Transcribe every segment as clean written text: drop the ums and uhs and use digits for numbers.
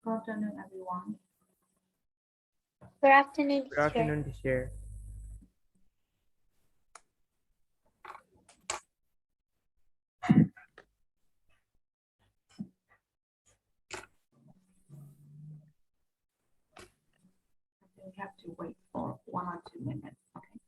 Good afternoon, everyone. Good afternoon, Good teacher. afternoon, teacher. We have to wait for 1 or 2 minutes. Okay.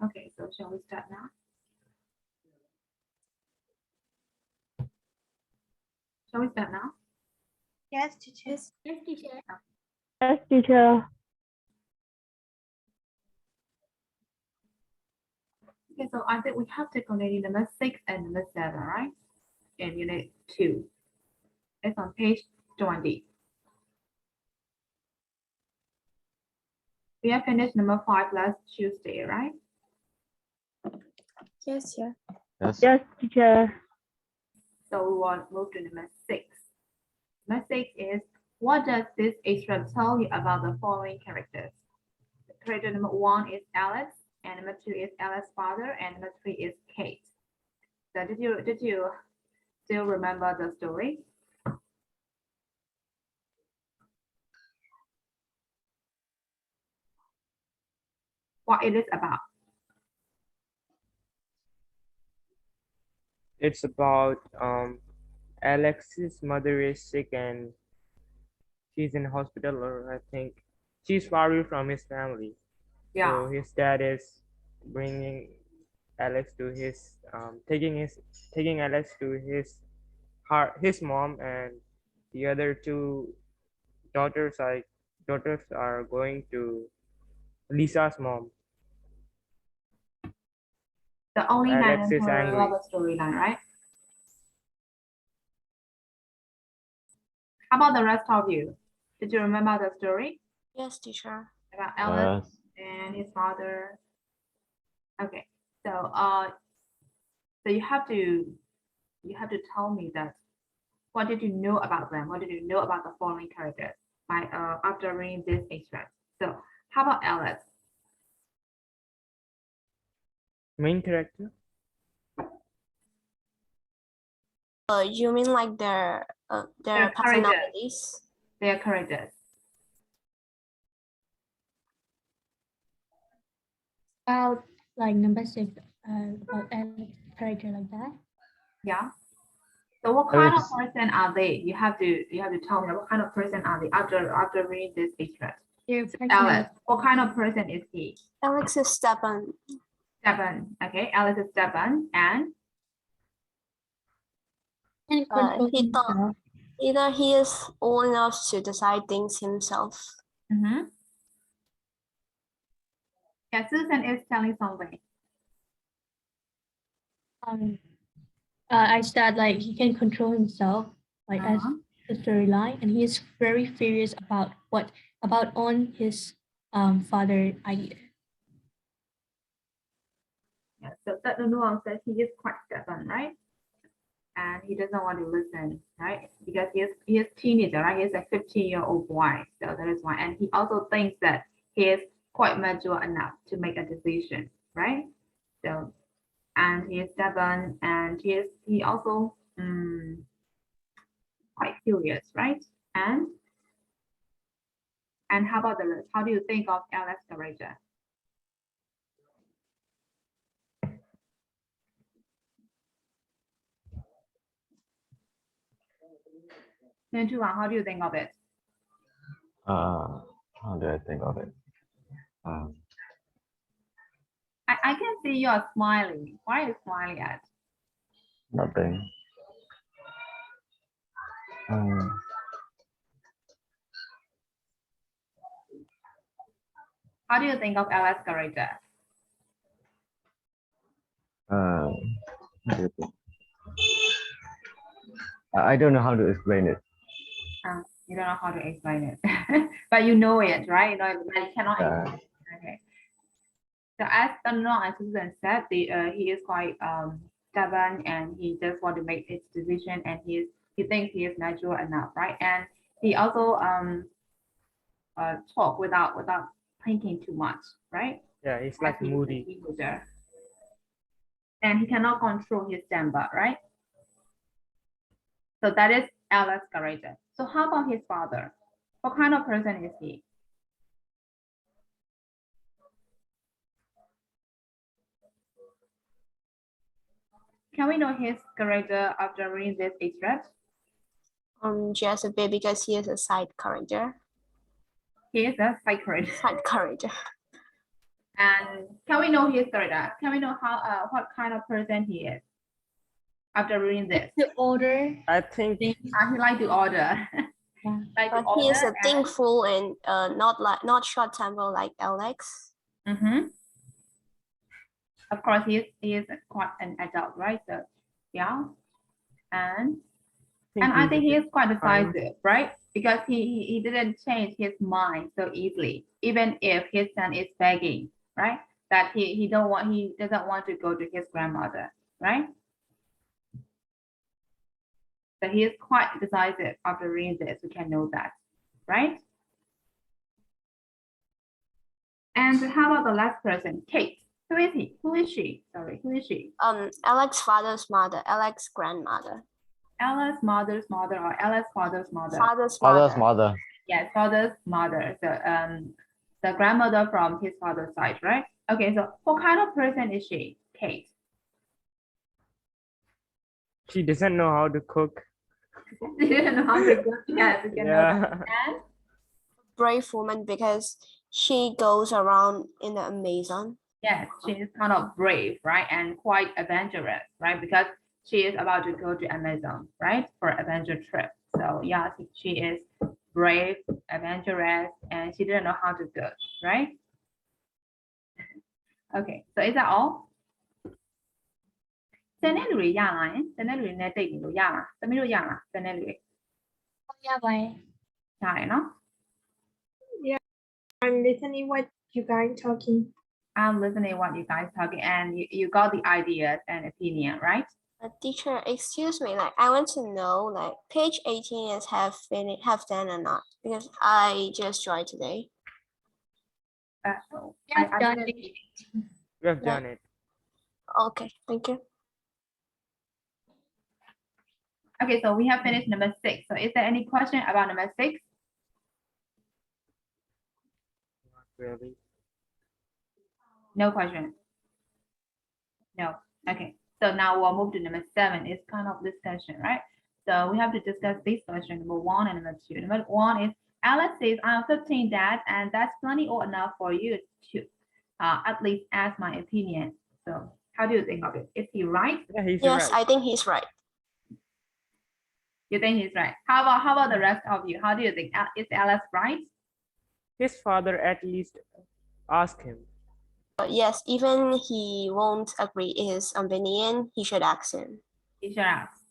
Okay, so shall we start now? Shall we start now? Yes, teacher. Yes, teacher. Yes, teacher. Okay, so I think we have to connect number 6 and number 7, right? In unit 2. It's on page 20. We have finished number 5 last Tuesday, right? Yes, yeah. Yes, teacher. So we want to move to number 6. Number 6 is, what does this extract tell you about the following characters? Character number 1 is Alex, and number 2 is Alex's father, and number 3 is Kate. So did you still remember the story? What it is about? It's about Alex's mother is sick and she's in hospital, or I think she's far away from his family. Yeah. So his dad is bringing Alex to his taking Alex to his mom, and the other two daughters are going to Lisa's mom. The only man Alex and is her angry. love storyline, right? How about the rest of you? Did you remember the story Yes, teacher. about Alex and his father? Okay, so so you have to tell me that what did you know about them? What did you know about the following characters by after reading this extract? So how about Alex? Main character? You mean like their Their character. personalities? their characters. About like number 6, about Alex character like that. Yeah. So what kind of Alex. person are they? You have to tell me what kind of person are they after reading this extract. Their Alex, personality. what kind of person is he? Alex is stubborn. Stubborn. Okay, Alex is stubborn and And control He thought himself. either he is old enough to decide things himself. yeah, Susan is telling something. I said like he can control himself, like as the storyline, and he is very furious about on his father idea. Yeah, so that the nuance says he is quite stubborn, right? And he doesn't want to listen, right? Because he is teenager, right? He's a 15-year-old boy, so that is why. And he also thinks that he is quite mature enough to make a decision, right? So, and he is stubborn, and he also quite curious, right? And how about the rest? How do you think of Alex character? How do you think of it? How do I think of it? I can see you are smiling. Why are you smiling at? Nothing. How do you think of Alex character? How do you think? I don't know how to explain it. You don't know how to explain it, but you know it, right? You know, but you cannot explain it. Okay. So as Tanong and Susan said, he is quite stubborn, and he just want to make his decision, and he thinks he is mature enough, right? And he also talk without thinking too much, right? Yeah, he's like moody. And he cannot control his temper, right? So that is Alex character. So how about his father? What kind of person is he? Can we know his character after reading this extract? Just a bit because he is a side character. He is a side character. Side character. And can we know his character? Can we know how what kind of person he is after reading this? The order. I think He like to order. Yeah. Like to But he is order a thankful and not short temper like Alex. Of course, he is quite an adult, right? So yeah, and I think he is quite decisive, right? Because he didn't change his mind so easily, even if his son is begging, right? That he doesn't want to go to his grandmother, right? So he is quite decisive after reading this. We can know that, right? And how about the last person, Kate? Who is he? Who is she? Sorry, who is she? Alex father's mother, Alex grandmother. Alice's mother's mother or Alice's father's mother? Father's Father's mother. mother. Yes, father's mother. So the grandmother from his father's side, right? Okay, so what kind of person is she, Kate? she doesn't know how to cook. She didn't know how to cook. Yes, you can know that. And Brave woman because she goes around in the Amazon. yes, she is kind of brave, right? And quite adventurous, right? Because she is about to go to Amazon, right? For adventure trip. So yeah, she is brave, adventurous, and she didn't know how to cook, right? Okay, so is that all? စနေလူတွေရလာရင်စနေလူတွေနဲ့တိတ်ပြီးလို့ရလားသမီးတို့ရလားစနေလူတွေ Yeah, bye. ရတယ်နော် I'm listening what you guys talking. I'm listening what you guys talking and you got the ideas and opinion, right? Teacher, excuse me, like I want to know like page 18 is have done or not because I just joined today. I didn't see it. We have done it. Okay, thank you. Okay, so we have finished number 6. So is there any question about number 6? really. No question. No. Okay. So now we'll move to number 7. It's kind of discussion, right? So we have to discuss this question, number 1 and number 2. Number 1 is Alex says, I'm 15, Dad, and that's plenty old enough for you to at least ask my opinion. So how do you think of it? Is he right? Yeah, he's Yes, right. I think he's right. You think he's right? How about the rest of you? How do you think? Is Alex right? His father at least asked him. But yes, even he won't agree his opinion, he should ask him. You should ask.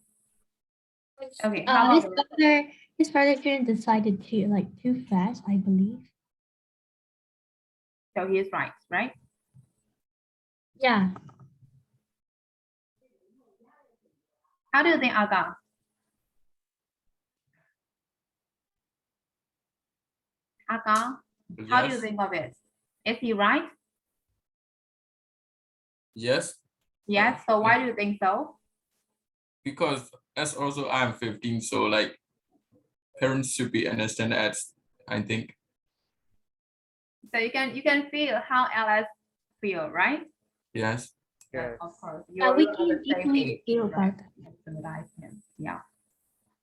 Okay. How His about the father couldn't decide it too fast, I believe. So he is right, right? Yeah. How do you think, Aga? Aga, how do you Yes. think of it? Is he right? Yes, Yes. So why do you think so? because as also I'm 15, so like parents should be understand as I think. So you can feel how Alice feel, right? Yes. Yes. Of course. Yeah, we You're on can the same equally page, feel right? about that. Sympathize him. Yeah.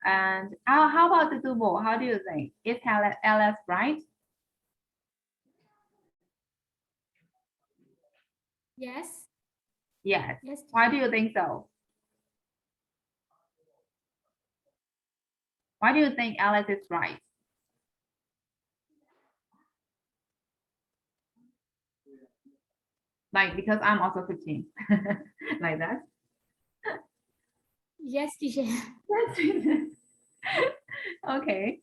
And how about the Dubo? How do you think? Is Alice right? Yes. Yes. Yes. Why do you think so? Why do you think Alice is right? Like, because I'm also 15. Like that. Yes, teacher. Okay.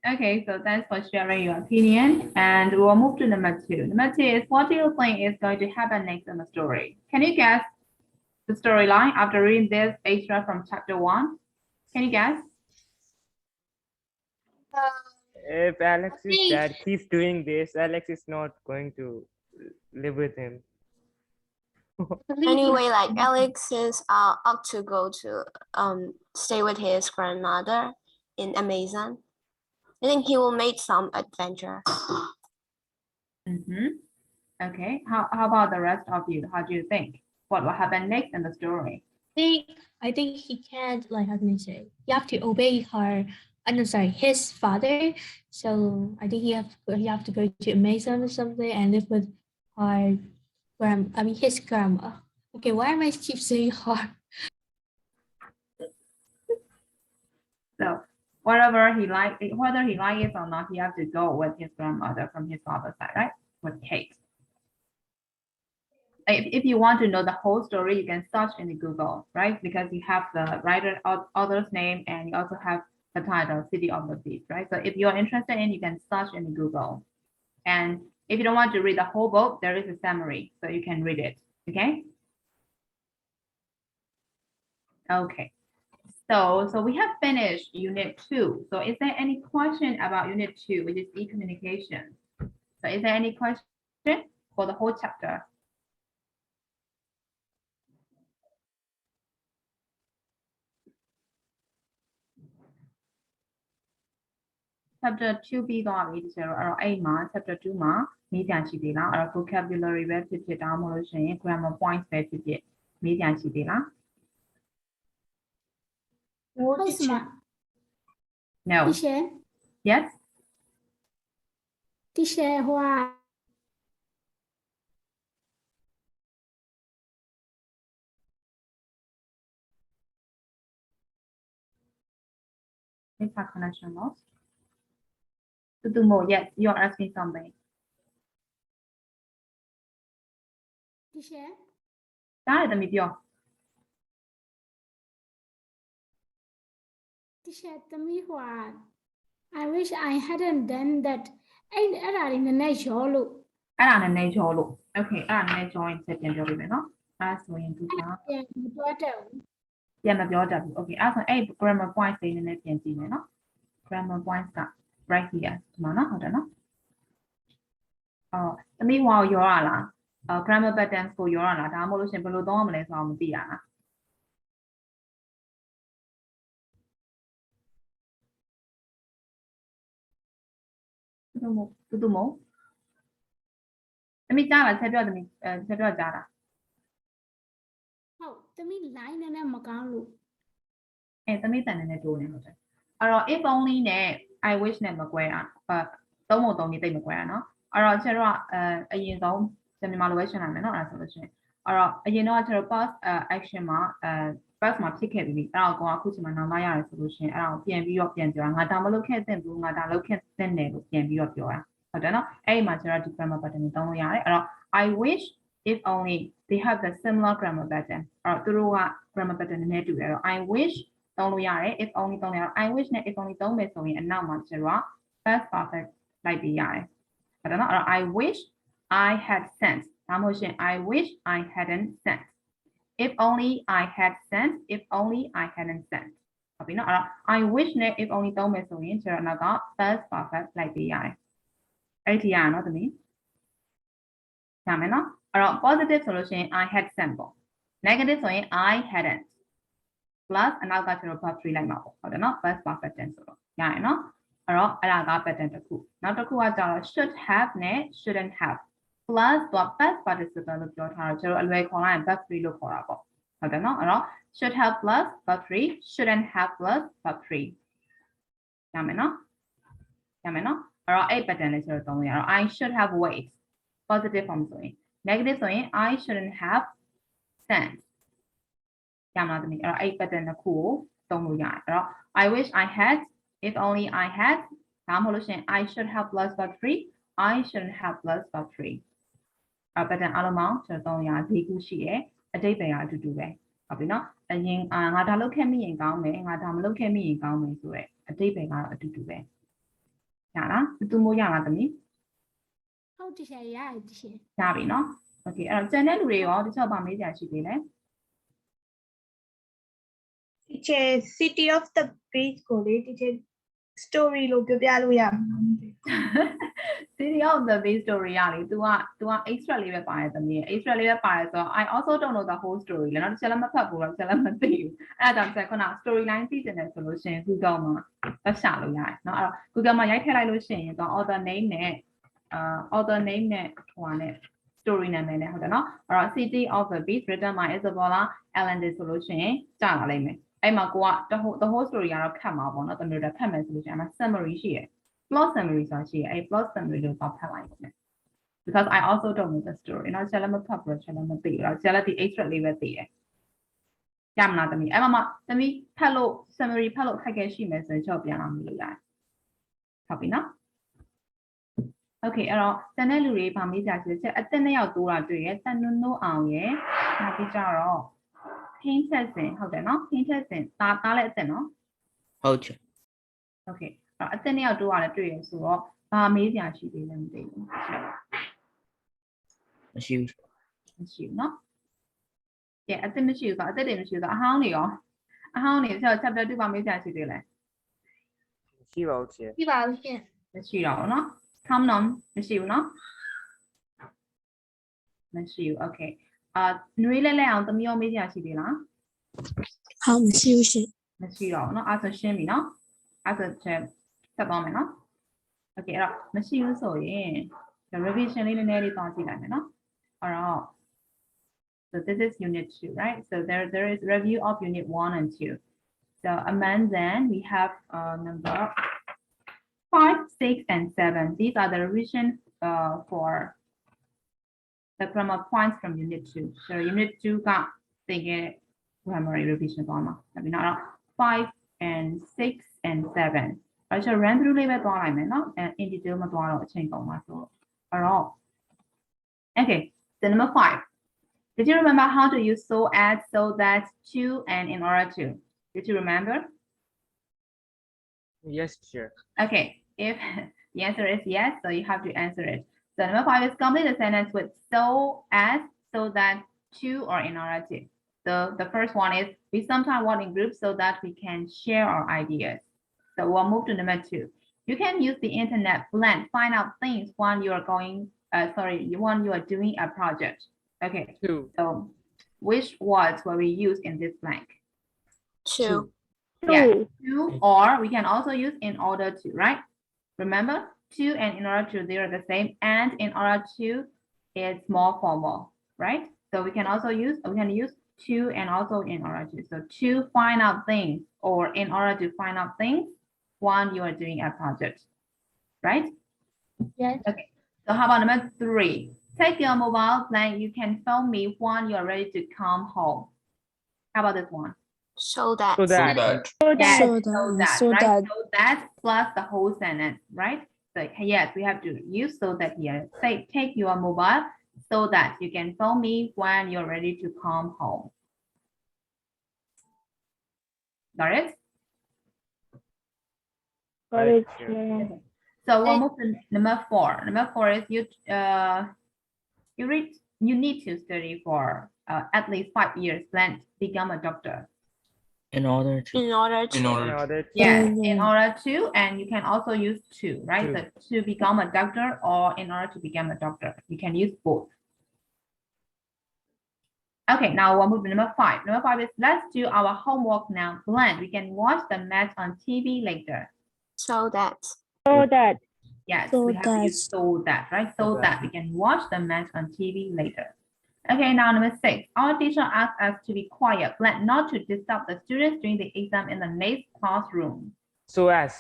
Okay, so thanks for sharing your opinion. And we'll move to number 2. Number 2 is, what do you think is going to happen next in the story? Can you guess the storyline after reading this extra from chapter 1? Can you guess? If Alex's think- dad keeps doing this, Alex is not going to live with him. Anyway, like Alex is up to go to stay with his grandmother in Amazon. I think he will make some adventure. Mm-hmm. Okay, how about the rest of you? How do you think? What will happen next in the story? I think he can't, like, how can I say? You have to obey her. No, sorry, his father. So I think he have to go to Amazon or something and live with her his grandma. Okay, why am I keep saying her? So whatever he like, whether he like it or not, he have to go with his grandmother from his father's side, right? With Kate. If you want to know the whole story, you can search in the Google, right? Because you have the writer author's name and you also have the title, City of the Thief, right? So if you're interested in, you can search in the Google. And if you don't want to read the whole book, there is a summary, so you can read it, okay? Okay. So we have finished unit 2. So is there any question about unit 2, which is e-communication? So is there any question for the whole chapter? Chapter 2 ပြီးသွားပြီဒီကျတော့အဲ့မှာ chapter 2မှာမေးပြန်ရှိသေးလားအဲ့တော့ vocabulary ပဲဖြစ်ဖြစ်ဒါမှမဟုတ်လို့ရှိရင် grammar points ပဲဖြစ်ဖြစ်မေးပြန်ရှိသေးလား How's my No. teacher? Yes. Teacher, why? Is our connection lost? Tutumo, yes, you're asking something. Teacher? ဒါရတယ်သမီးပြော Teacher, tell me what? I wish I hadn't done that. အဲ့ဒါလေးနည်းနည်းရောလို့ အဲ့ဒါနဲ့နေကြောလို့ Okay အဲ့ဒါနဲ့ join ဆက်ပြန်ပြောပြမယ်နော်အဲ့ဒါဆိုရင်သူက ပြန်မပြောတတ်ဘူး ပြန်မပြောတတ်ဘူး Okay အဲ့ဒါဆိုအဲ့ grammar points တွေနည်းနည်းပြန်ကြည့်မယ်နော် grammar points က right here ဒီမှာနော်ဟုတ်တယ်နော်သမီးဟိုရောရလားgrammar patterns ကိုရောရလားဒါမှမဟုတ်လို့ရှင်ဘယ်လိုသုံးရမလဲဆိုတော့မသိရလားတူတူမို့ သမီးကြားလားဆက်ပြောသမီးဆက်ပြောကြားလား ဟုတ်သမီး line နဲ့မကောင်းလို့ သမီးတန်နေတိုးနေဟုတ်တယ်အဲ့တော့ if only နဲ့ I wish နဲ့မကွဲတာသုံးဖို့သုံးပြီးတိတ်မကွဲတာเนาะအဲ့တော့ကျတော့အရင်ဆုံးမြန်မာလိုပဲရှင်းလိုက်မယ်เนาะအဲ့ဒါဆိုလို့ရှိရင်အဲ့တော့အရင်တော့ကျတော့ past action မှာpast မှာဖြစ်ခဲ့ပြီးပြီအဲ့တော့ကိုကအခုချိန်မှာနောက်လာရတယ်ဆိုလို့ရှိရင်အဲ့ဒါကိုပြန်ပြောတာငါဒါမလုပ်ခဲ့တဲ့ဘူးငါဒါလုပ်ခဲ့တဲ့နယ်ကိုပြန်ပြီးတော့ပြောတာဟုတ်တယ်เนาะအဲ့ဒီမှာကျတော့ဒီ grammar pattern ကိုသုံးလို့ရတယ်အဲ့တော့ I wish if only they have the similar grammar pattern အဲ့တော့သူတို့က grammar pattern နဲ့တူတယ်အဲ့တော့ I wish သုံးလို့ရတယ် if only သုံးလို့ရတယ် I wish နဲ့ if only သုံးမယ်ဆိုရင်အနောက်မှာကျတော့ past perfect လိုက်ပြီးရတယ်ဟုတ်တယ်เนาะအဲ့တော့ I wish I had sent ဒါမှမဟုတ်ရှင် I wish I hadn't sent if only I had sent if only I hadn't sent ဟုတ်ပြီเนาะအဲ့တော့ I wish နဲ့ if only သုံးမယ်ဆိုရင်ကျတော့နောက်က past perfect လိုက်ပြီးရတယ်အဲ့ဒီရအောင်เนาะသမီးရမယ်เนาะအဲ့တော့ positive ဆိုလို့ရှိရင် I had sent ပေါ့ negative ဆိုရင် I hadn't plus အနောက်ကကျတော့ verb 3လိုက်မှာပေါ့ဟုတ်တယ်เนาะ past perfect tense ဆိုတော့ရရင်เนาะအဲ့တော့အဲ့ဒါက pattern တစ်ခုနောက်တစ်ခုကကျတော့ should have နဲ့ shouldn't have plus တော့ past participle လို့ပြောထားတော့ကျတော့အလွယ်ခေါ်လိုက်ရင် verb 3လို့ခေါ်တာပေါ့ဟုတ်တယ်เนาะအဲ့တော့ should have plus verb 3 shouldn't have plus verb 3ရမယ်เนาะအဲ့တော့အဲ့ pattern လေးကျတော့သုံးလို့ရတော့ I should have wait positive form ဆိုရင် negative ဆိုရင် I shouldn't have sent ရမှာသမီးအဲ့တော့အဲ့ pattern တစ်ခုကိုသုံးလို့ရတယ်အဲ့တော့ I wish I had if only I had ဒါမှမဟုတ်လို့ရှိရင် I should have plus verb 3 I shouldn't have plus verb 3အဲ့ pattern အားလုံးပေါင်းကျွန်တော်သုံးရ၄ခုရှိတယ်အတိတ်ပဲအတူတူပဲဟုတ်ပြီနော်အရင်ငါဒါလုပ်ခဲ့မိရင်ကောင်းမယ်ငါဒါမလုပ်ခဲ့မိရင်ကောင်းမယ်ဆိုတော့အတိတ်ပဲကတော့အတူတူပဲရလားသူမိုးရလားသမီး ဟုတ်တရှယ်ရတယ်တရှယ် ရပြီနော်โอเคအဲ့တော့ကျန်တဲ့လူတွေရောတခြားပါမေးကြရှိသေးလဲ teacher city of the beach ကိုလေ teacher story လို့ပြောပြလို့ရမှာမသိဘူး City of the Beach story ရလေ तू က extra လေးပဲပါတယ်သမီး extra လေးပဲပါတယ်ဆိုတော့ I also don't know the whole story လေနော်တစ်ချက်လည်းမဖတ်ဘူးတော့တစ်ချက်လည်းမသိဘူးအဲ့ဒါကြောင့်ခုန storyline သိချင်တယ်ဆိုလို့ရှိရင် Google မှာပတ်ရှာလို့ရတယ်နော်အဲ့တော့ Google မှာရိုက်ထည့်လိုက်လို့ရှိရင်တော့ author name နဲ့author name နဲ့ဟိုဟာနဲ့ story နာမည်နဲ့ဟုတ်တယ်နော်အဲ့တော့ City of the Beach written by Isabella Allende ဆိုလို့ရှိရင်ကြာလာလိမ့်မယ်အဲ့မှာကိုက the whole story ကတော့ခတ်မှာပေါ့နော်တမျိုးတော့ဖတ်မယ်ဆိုလို့ရှိရင်အမှ summary ရှိရယ် plot summary ဆိုတာရှိရယ်အဲ့ plot summary လို့တော့ဖတ်လိုက်ပါမယ် because I also don't know the story နော်ချက်လည်းမဖတ်ဘူးချက်လည်းမသိဘူးတော့ချက်လည်းဒီ extra လေးပဲသိတယ်ရမလားသမီးအဲ့မှာသမီးဖတ်လို့ summary ဖတ်လို့ခက်ခဲရှိမယ်ဆိုရင်ချက်ပြန်လာမလို့ရတယ်ဟုတ်ပြီနော် okay အဲ့တော့တန်တဲ့လူတွေဗာမေးကြချင်ချက်အသက်နှစ်ယောက်တိုးတာတွေ့ရယ်တန်နုံနိုးအောင်ရယ်နောက်ပြီးကြတော့ခင်းချက်စင်ဟုတ်တယ်နော်ခင်းချက်စင်တားလည်းအသက်နော် ဟုတ်ချင် okay အဲ့တော့အသက်နှစ်ယောက်တိုးတာလည်းတွေ့ရယ်ဆိုတော့ဗာမေးကြရှိသေးလည်းမသိဘူး မရှိဘူး မရှိဘူးနော်ကဲအသက်မရှိဘူးဆိုအသက်တွေမရှိဘူးဆိုအဟောင်းတွေရောအဟောင်းတွေဆို chapter 2ပါမေးကြရှိသေးလဲ မရှိပါဘူးချင် ပြပါဦးရှင် မရှိတော့ဘူးနော် come on မရှိဘူးနော်မရှိဘူး okay နွေးလဲလဲအောင်သမီးရောမေးကြရှိသေးလား ဟုတ်မရှိဘူးရှင် မရှိတော့ဘူးเนาะအဲ့ဆိုရှင်းပြီเนาะအဲ့ဆိုချက်ဆက်သွားမယ်เนาะ okay အဲ့တော့မရှိဘူးဆိုရင် revision လေးနည်းနည်းလေးတောင်းကြည့်လိုက်မယ်เนาะအဲ့တော့ so this is unit 2 right so there is review of unit 1 and 2 so among them we have number 5 6 and 7 these are the revision for the grammar points from unit 2 so unit 2ကသင်ခဲ့ grammar revision သွားမှာဒါပြီးတော့ 5 and 6 and 7 အဲ့တော့ run through လေးပဲသွားလိုက်မယ်เนาะ in detail မသွားတော့အချိန်ကုန်ပါဆိုအဲ့တော့ okay so number 5 did you remember how to use so as so that to and in order to did you remember yes sure okay if the answer is yes so you have to answer it so number 5 is complete the sentence with so as so that to or in order to the first one is we sometimes work in groups so that we can share our ideas. So we'll move to number 2. You can use the internet blend, find out things when you are when you are doing a project. Okay. two So which words will we use in this blank? Two. Yeah, to or we can also use in order to, right? Remember, to and in order to, they are the same. And in order to it's more formal, right? So we can use to and also in order to. So to find out things or in order to find out things when you are doing a project, right? Yes. Okay. So how about number 3? Take your mobile plan. You can phone me when you're ready to come home. How about this one? So that. So that. that. Yes, So so that, so right? that. So that plus the whole sentence, right? So yes, we have to use so that here. Say, take your mobile so that you can phone me when you're ready to come home. Got it? Got it. Sure. Yeah. So we'll move to number 4. Number 4 is you need to study for at least 5 years, then become a doctor. In order to. In order to. In In order order to. Yes, in order to, and you can also use to, right? To. So to become a doctor or in order to become a doctor. You can use both. Okay, now we'll move to number 5. Number 5 is let's do our homework now. Blend. We can watch the match on TV later. So that. So that. Yes, So we have to use so that, right? So So that we can watch the match on TV later. Okay, now number 6. Our teacher asked us to be quiet, blend, not to disturb the students during the exam in the next classroom. So as.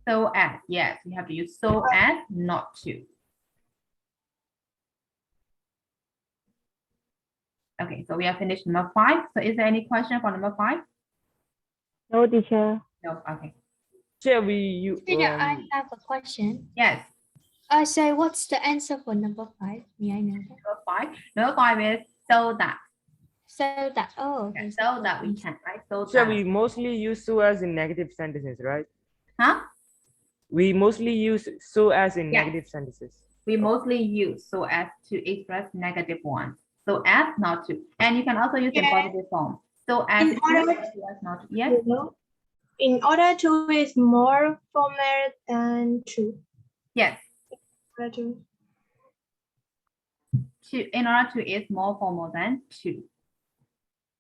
So as, yes, we have to use so as, not to. Okay, so we have finished number 5. So is there any question for number 5? No, teacher. No, okay. Shall we Teacher, I have a question. Yes, So what's the answer for number 5? May I know that? number 5. Number 5 is so that. So that, oh, Yeah, okay. so that we can, right? So shall that. we mostly use so as in negative sentences, right? Huh? We mostly use so as in Yes. negative sentences. We mostly use so as to express negative ones. So as, not to. And you can also use in Yeah. positive form. So as, In to, order- so as not to. Yes. You know, in order to is more formal than to. Yes. Order to. In order to is more formal than to.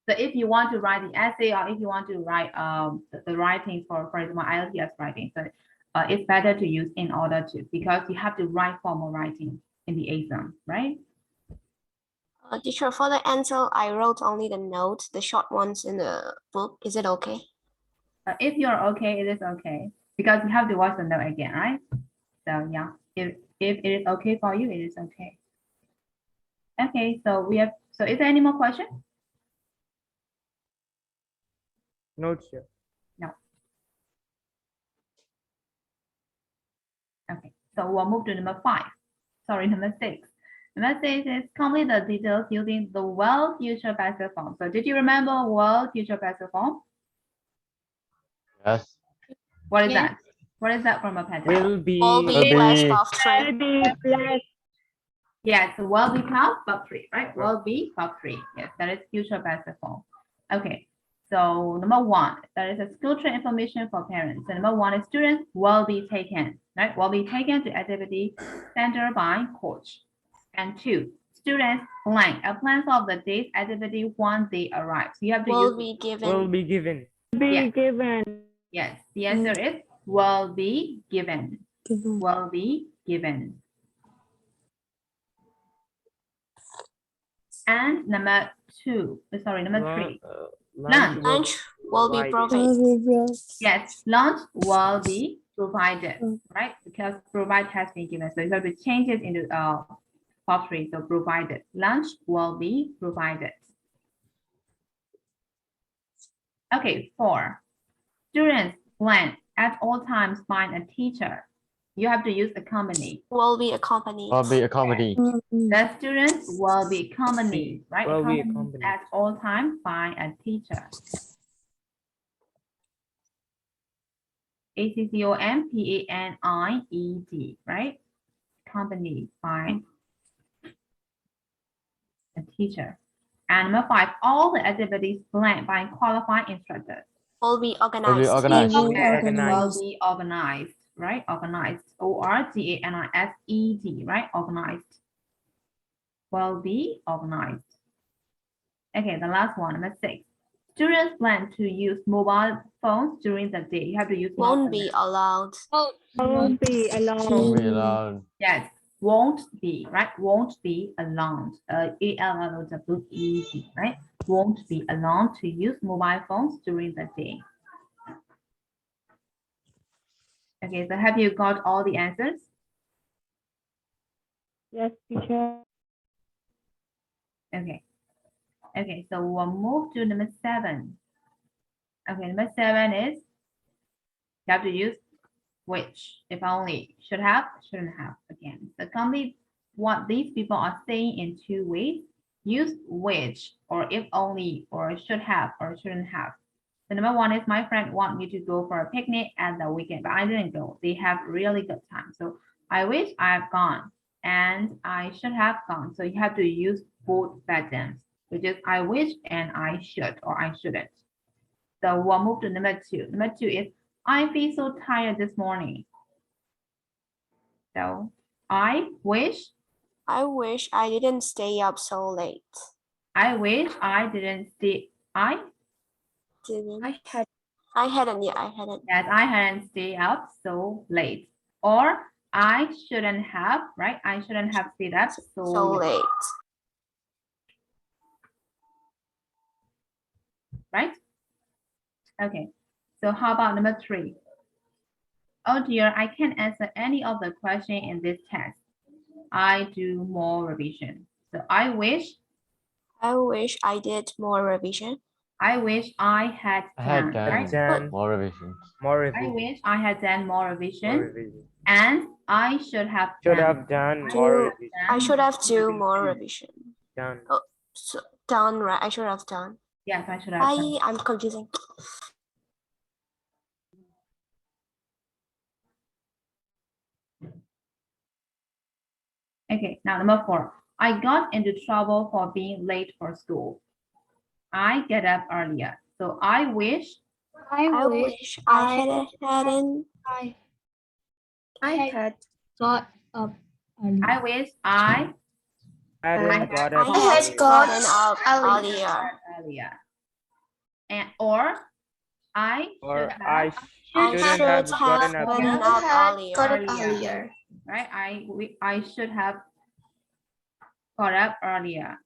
So if you want to write the essay or if you want to write the writing for example, IELTS writing, so it's better to use in order to because you have to write formal writing in the exam, right? Teacher, for the answer, I wrote only the notes, the short ones in the book. Is it okay? If you're okay, it is okay because you have to watch the note again, right? So yeah, if it is okay for you, it is okay. Okay, so is there any more questions? No, sure. Okay, so we'll move to number 5. Sorry, number 6. Number 6 is complete the details using the will, future, passive form. So did you remember will, future, passive form? Yes. What is Yeah. that? What is that from a pattern? Will be. Will be Will plus be. of 3. Be plus. Yes, will be plus verb 3, right? Will be verb 3. Yes, that is future passive form. Okay, so number 1, that is a school trip information for parents. So number 1 is students will be taken, right? Will be taken to activity center by coach. And 2, students blank a plan of the day's activity when they arrive. So you have to Will use be given. Will be given. Be Yeah. given. yes. The answer is will be given. Will be given. And number 3. Lunch. Lunch will be Right. provided. Yes, lunch will be provided, right? Because provide has been given. So you have to change it into verb 3. So provided. Lunch will be provided. Okay, 4. Students plan at all times find a teacher. You have to use accompany. Will be accompanied. Will be accompanied. The students will be accompanied, right? Will be Accompanied accompanied. at all times by a teacher. accompanied, right? Accompanied by a teacher. And number 5, all the activities planned by qualified instructors. Will be Will be organized. organized. Will be organized, right? Organized. ORGANISED, right? Organized. Will be organized. Okay, the last one, number 6. Students plan to use mobile phones during the day. You have to use Won't be allowed. Oh, Won't be allowed. Will be allowed. Yes, won't be, right? Won't be allowed. A-L-L-O-W-E-D, right? Won't be allowed to use mobile phones during the day. Okay, so have you got all the answers? Yes, teacher. Okay. Okay, so we'll move to number 7. Okay, number 7 is you have to use which, if only, should have, shouldn't have. Again, so complete what these people are saying in 2 ways. Use which, or if only, or should have, or shouldn't have. The number 1 is my friend want me to go for a picnic at the weekend, but I didn't go. They have really good time. So I wish I've gone and I should have gone. So you have to use both patterns, which is I wish and I should or I shouldn't. So we'll move to number 2. Number 2 is I feel so tired this morning. So I wish I didn't stay up so late. I wish I didn't stay. Didn't. I had I hadn't. Yeah, I hadn't. Yes, I hadn't stayed up so late. Or I shouldn't have, right? I shouldn't have stayed up So late, late. right? Okay, so how about number 3? Oh dear, I can't answer any of the question in this test. I do more revision. So I wish I did more revision. I wish I had done, right? Done more revisions. more I revision. wish I had done more revision. More revision. And I should have Should done. have done Do- more revision. I should have do more revision. Done. Oh, so done, right? I should have done. Yes, I should have done. I'm confusing. Okay, now number 4. I got into trouble for being late for school. I get up earlier. So I wish I wish I hadn't. I had got up early. I wish I Hadn't got up I had earlier. got up earlier. earlier. and or I Or should I have, shouldn't have gotten up gotten earlier. up got earlier. up earlier. right? I should have got up earlier.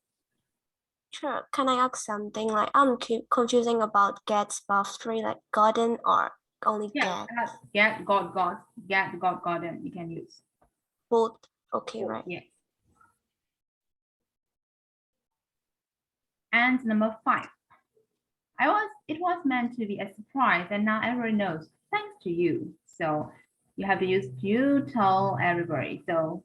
Sure. Can I ask something? Like I'm confusing about gets buff 3, like gotten or only Yeah, get. got them. You can use. Both. Okay, right. Yes. And number 5. It was meant to be a surprise and now everyone knows thanks to you. So you have to use you tell everybody. So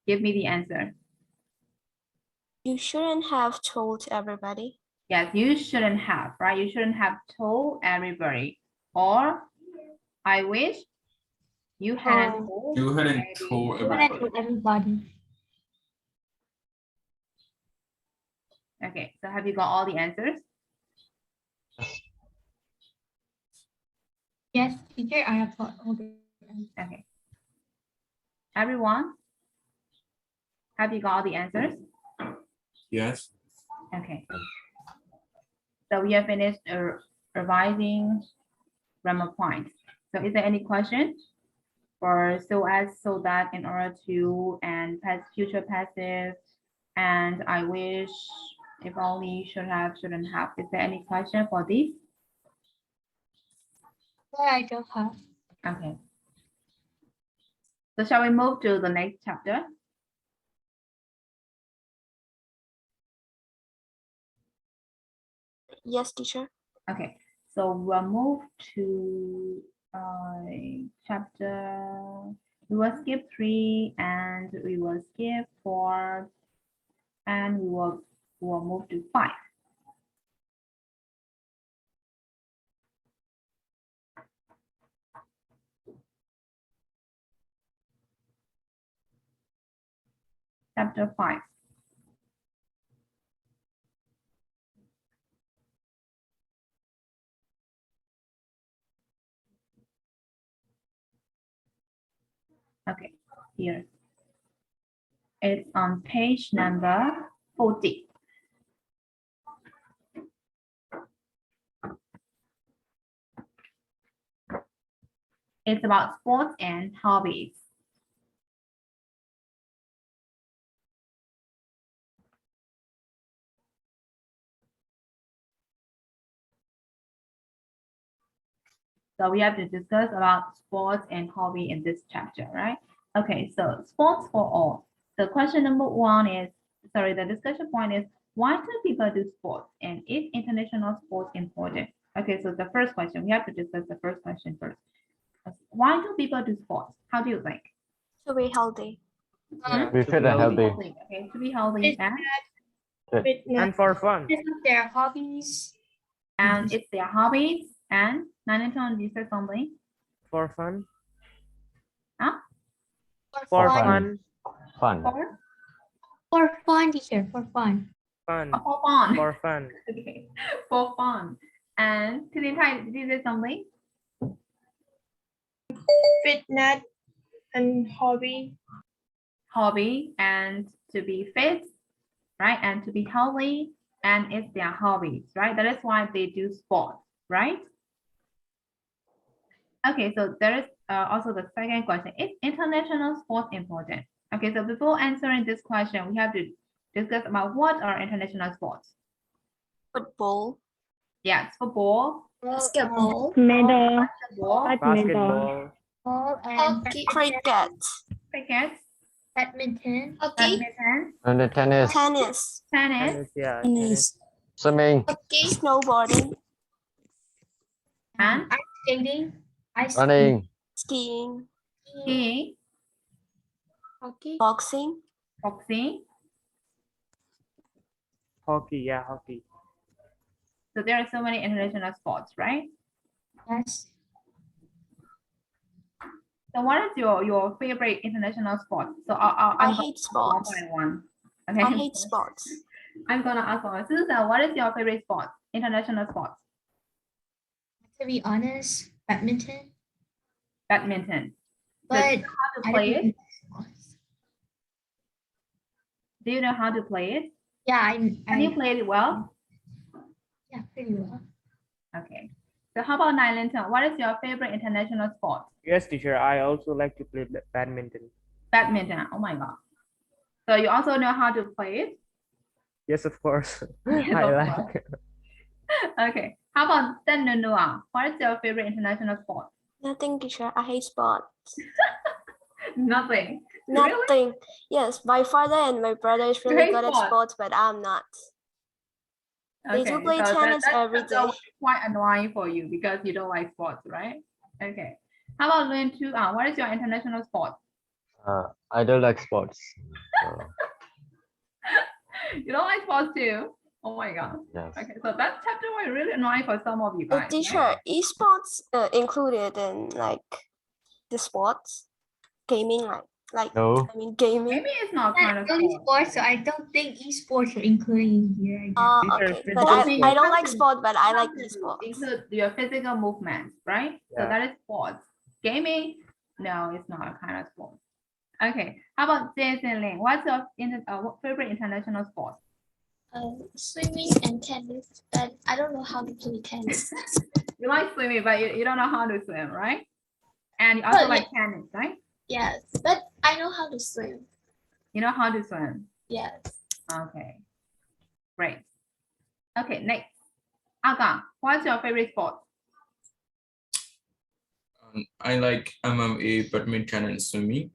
give me the answer. You shouldn't have told everybody. Yes, you shouldn't have, right? You shouldn't have told everybody. Or I wish you hadn't told You hadn't told everybody. Everybody. Okay, so have you got all the answers? Yes, teacher, I have got all the answers. Okay. Everyone, have you got all the answers? Yes. Okay. So we have finished revising grammar points. So is there any question? Or so that in order to and past future passive and I wish if only should have shouldn't have. Is there any question for this? I don't have. Okay. So shall we move to the next chapter? Yes, teacher. Okay, so we'll move to chapter. We will skip 3 and we will skip 4 and we will move to 5. Chapter 5. Okay, here. It's on page number 40. It's about sports and hobbies. So we have to discuss about sports and hobby in this chapter, right? Okay, so sports for all. So question number one is, sorry, the discussion point is, why do people do sports? And is international sports important? Okay, so the first question, we have to discuss the first question first. Why do people do sports? How do you think? To be healthy. Yeah, We to fit be and healthy. Okay, to be healthy and Fitness. and for fun. Because of their hobbies. and it's their hobbies and Nanton, you said something. For fun. Huh? For fun. fun. Fun. For fun, teacher, for fun. Fun. For fun. For fun. Okay, for fun. And Tinitai, did you say something? Fitness and hobby. Hobby and to be fit, right? And to be healthy, and it's their hobbies, right? That is why they do sports, right? Okay, so there is also the second question. Is international sports important? Okay, so before answering this question, we have to discuss about what are international sports. Football. Yes, football, Basketball. Medal. basketball, Badminton. Basketball. And Cricket. cricket, badminton. badminton, And the tennis. Tennis. tennis, Tennis, yeah. Tennis. Swimming. Snowboarding. and Ice skating. Ice Running. Skiing. skiing, Hockey. Boxing. boxing. Hockey, yeah, hockey. So there are so many international sports, right? Yes. So what is your favorite international sport? So I I'm hate sports. one by one. Okay. I hate sports. I'm gonna ask one. Susan, what is your favorite sport? International sports? To be honest, badminton. Badminton. So But do you know how to I play don't it? Do you know how to play it? Yeah, Can you play it well? yeah, pretty well. Okay. So how about Nay Lwin? What is your favorite international sport? Yes, teacher. I also like to play badminton. Badminton. Oh my God. So you also know how to play it? Yes, of course. Yes, I of like. Okay. How about Nay Nwe Lwin? What is your favorite international sport? Nothing, teacher. I hate sports. Nothing. Really? Nothing. Yes, my father and my brother is really hate good at sports? sports, but I'm not. They do play so tennis every that would day. be quite annoying for you because you don't like sports, right? Okay. How about Lwin too? What is your international sport? I don't like sports. So, You don't like sports too? Oh my God. yes. Okay, so that chapter was really annoying for some of you guys. right? Teacher, esports included in like the sports, gaming, like No. I mean gaming. Maybe it's not kind of Only sport. sports, so I don't think esports are included here. I guess. Oh, These are okay. physical But sports. I don't like Something- sport, but I like Something esports. Include your physical movements, right? So Yeah. that is sports. Gaming, no, it's not a kind of sport. Okay, how about Jason Lin? What's your favorite international sport? Swimming and tennis, but I don't know how to play tennis. You like swimming, but you don't know how to swim, right? And you also Well, like tennis, right? Yes, but I know how to swim. You know how to swim. Yes. Okay, great. Okay, next. Aga, what's your favorite sport? I like MMA, badminton, and swimming.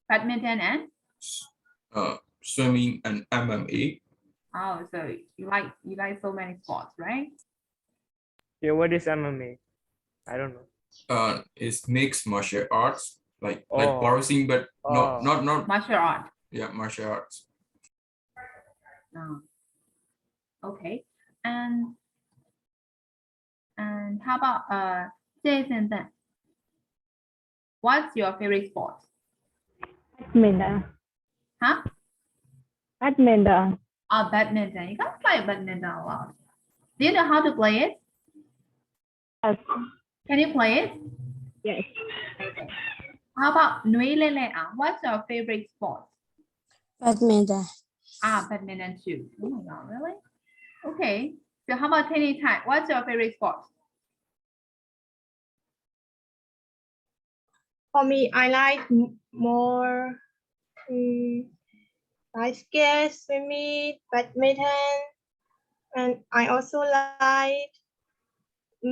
Badminton and? Swimming and MMA. Oh, so you like so many sports, right? Yeah, what is MMA? I don't know. It's mixed martial arts, like Oh. boxing, but Oh. not Martial art. yeah, martial arts. Oh. Okay. And how about Jason then? What's your favorite sport? Badminton. Huh? Badminton. Oh, badminton. You guys play badminton a lot. Do you know how to play it? Yes. Can you play it? Yes. How about Nwe Lwin? What's your favorite sport? Badminton. Badminton too. Oh my God, really? Okay. So how about Tiny Time? What's your favorite sport? For me, I like more ice skate, swimming, badminton, and I also like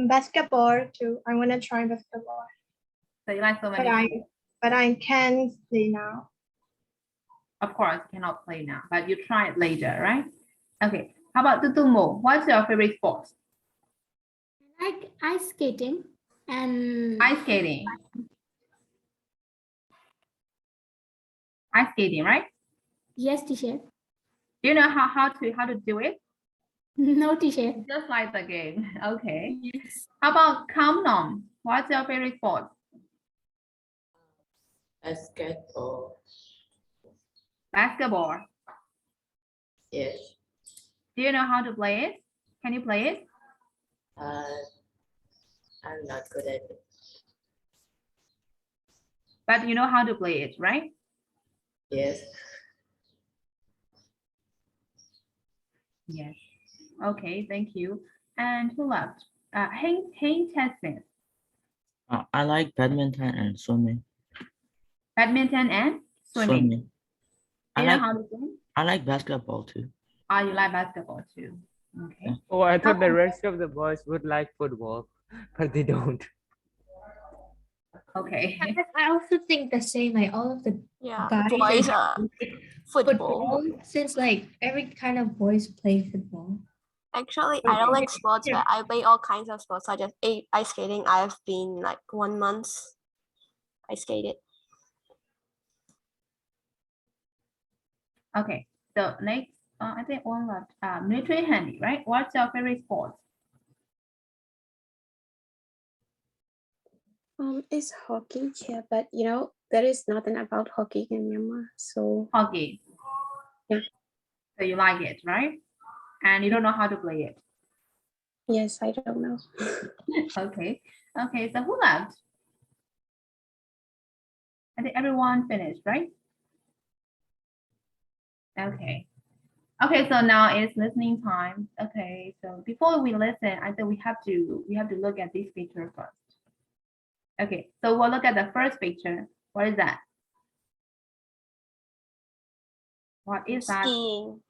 basketball too. I want to try basketball, So you like so but many. I can't play now. Of course, cannot play now, but you try it later, right? Okay. How about Tutumo? What's your favorite sport? I like ice skating and Ice skating. Ice skating, right? yes, teacher. Do you know how to do it? No, teacher. Just like the game. Okay. Yes. How about Kamnom? What's your favorite sport? Basketball. Basketball. Yes. Do you know how to play it? Can you play it? I'm not good at it. But you know how to play it, right? Yes. Yes. Okay, thank you. And who left? Hein Tessin. I like badminton and swimming. Badminton and swimming. Do I you know like how to swim? I like basketball too. Oh, you like basketball too. Okay. Oh, I thought the rest of the boys would like football, but they don't. Okay. I also think the same, like all of the Yeah, guys boys and are football. football, since like every kind of boys play football. Actually, I don't like sports, but I play all kinds of sports, such as ice skating. I've been like 1 month. I skated. Okay. So next, I think one left. Military handy, right? What's your favorite sport? It's hockey, yeah, but you know, there is nothing about hockey in Myanmar, so Hockey. Yeah. So you like it, right? And you don't know how to play it. yes, I don't know. Okay. Okay, so who left? I think everyone finished, right? Okay. Okay, so now it's listening time. Okay, so before we listen, I think we have to look at this picture first. Okay, so we'll look at the first picture. What is that? What is that? Skiing.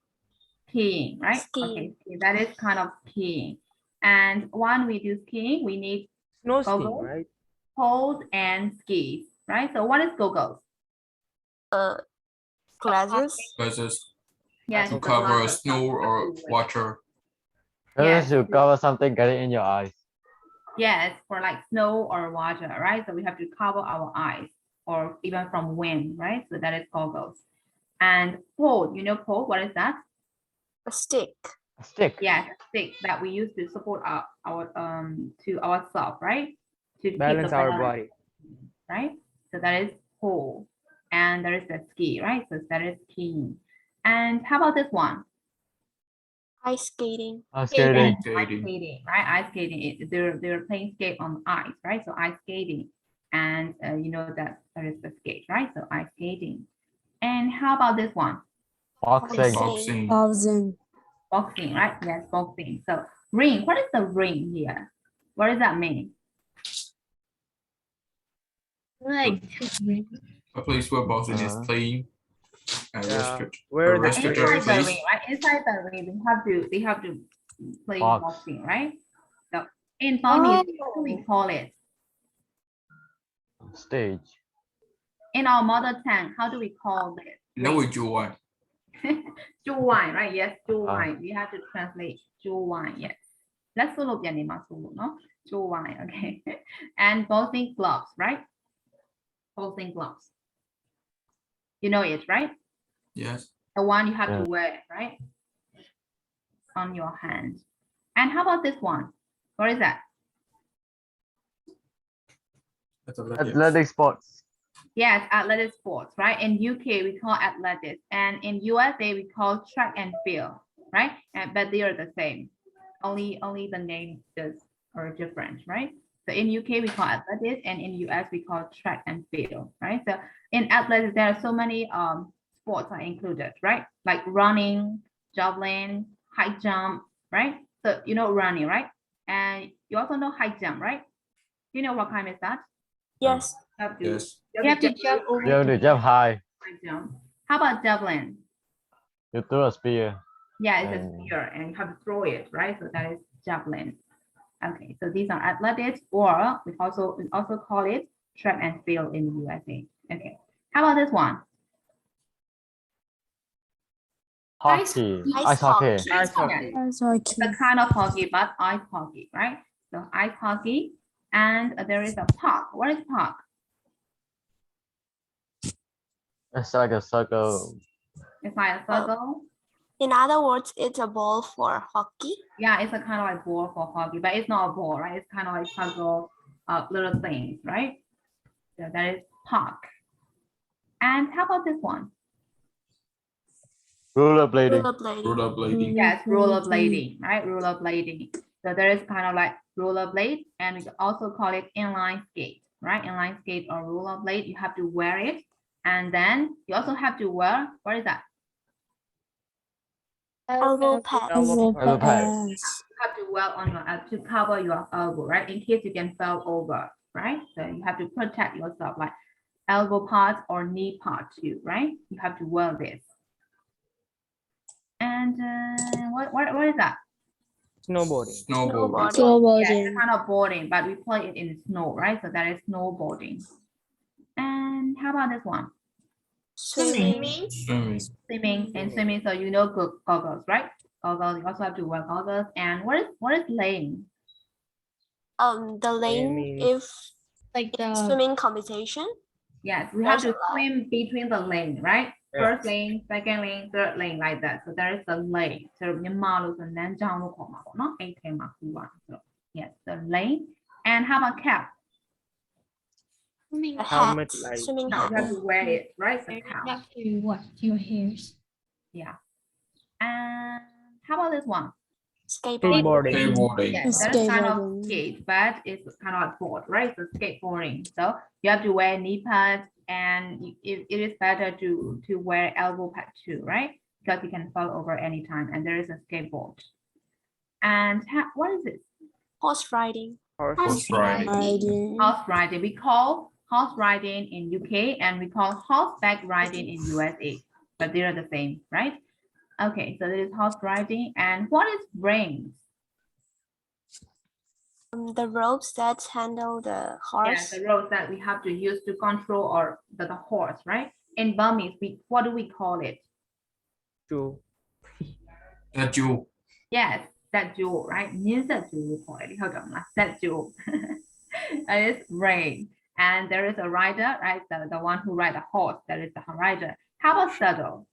Skiing, right? Skiing. Okay, skiing. That is kind of skiing. And when we do skiing, we need Snow skiing, goggles, right? poles, and skis, right? So what is goggles? Glasses. Versus Yes, to the cover glasses. snow or water. Unless Yes. you cover something getting in your eyes. Yes, for like snow or water, right? So we have to cover our eyes or even from wind, right? So that is goggles. And pole, you know pole, what is that? A stick. A stick. Yes, a stick that we use to support our to ourselves, right? To Balance keep the our balance, body. right? So that is pole. And there is the ski, right? So that is skiing. And how about this one? Ice skating. Skating. Ice skating, right? Ice skating. They're playing skate on ice, right? So ice skating, and you know that there is the skate, right? So ice skating. And how about this one? Boxing. Boxing. Boxing, right? Yes, boxing. So ring. What is the ring here? What does that mean? Like A place where boxing is playing and Yeah, where the Inside respiratory the place. ring, right? Inside the ring, they have to play Box. boxing, right? So in Burmese, what do we call it? Stage. In our mother tongue, how do we call this? No, we do one. Juwai, right? Yes, Juwai. We have to translate Juwai. Yes. Let's look at no? Juwai. Okay. And boxing gloves, right? Boxing gloves. You know it, right? Yes. The one you have Yeah. to wear, right? On your hand. And how about this one? What is that? Athletic sports. Yes, athletic sports, right? In UK, we call athletics, and in USA, we call track and field, right? But they are the same. Only the names are different, right? So in UK, we call athletics, and in US, we call track and field, right? So in athletics, there are so many sports are included, right? Like running, javelin, high jump, right? So you know running, right? And you also know high jump, right? You know what kind is that? Yes. You have to Yes. You have to jump over. You have to jump high. Jump. How about javelin? You throw a spear. Yeah, it's a And- spear and you have to throw it, right? So that is javelin. Okay, so these are athletics, or we also call it track and field in the USA. Okay, how about this one? Hockey. Ice Ice hockey. hockey. Ice hockey. It's a kind of hockey, but ice hockey, right? So ice hockey, and there is a puck. What is puck? It's like a circle. It's like a circle. In other words, it's a ball for hockey. Yeah, it's a kind of like ball for hockey, but it's not a ball, right? It's kind of like circle little things, right? So that is puck. And how about this one? Rollerblading. Rollerblading. Rollerblading. Yes, rollerblading, right? Rollerblading. So there is kind of like rollerblade, and we also call it inline skate, right? Inline skate or rollerblade, you have to wear it. And then you also have to wear, what is that? Elbow pads. Elbow pads. You have to wear on your to cover your elbow, right? In case you can fall over, right? So you have to protect yourself, like elbow pads or knee pad too, right? You have to wear this. And what is that? Snowboarding. Snowboarding. Yeah, it's kind of boarding, but we play it in snow, right? So that is snowboarding. And how about this one? Swimming. Swimming. Swimming and swimming. So you know goggles, right? Goggles. You also have to wear goggles. And what is laying? The lane means- if Like the swimming competition. Yes, we have There's to a lot. swim between the lane, right? Yeah. First lane, second lane, third lane, like that. So there is the lane. So မြန်မာလို့ဆိုလမ်းကြောင်းလို့ခေါ်မှာပေါ့နော်အဲ့ထဲမှာကူပါဆိုတော့ yes, the lane. And how about cap? swimming. A Helmet hat. like- Swimming No, you have hat. to wear it, right? The You cap. have to what? Your hairs. Yeah. And how about this one? Skateboarding. Skateboarding. Yes, that is kind of skate, but it's kind of like board, right? So skateboarding. So you have to wear knee pads, and it is better to wear elbow pad too, right? Because you can fall over anytime, and there is a skateboard. And what is this? Horse riding. Horse riding. Horse riding. We call horse riding in UK, and we call horseback riding in USA, but they are the same, right? Okay, so this is horse riding. And what is reins? The ropes that handle the Yeah, horse. the roads that we have to use to control the horse, right? In Burmese, what do we call it? To That you. Yes, that jewel, right? Means that jewel we call it. That jewel. That is rein. And there is a rider, right? The one who rides the horse, that is the rider. How about saddle?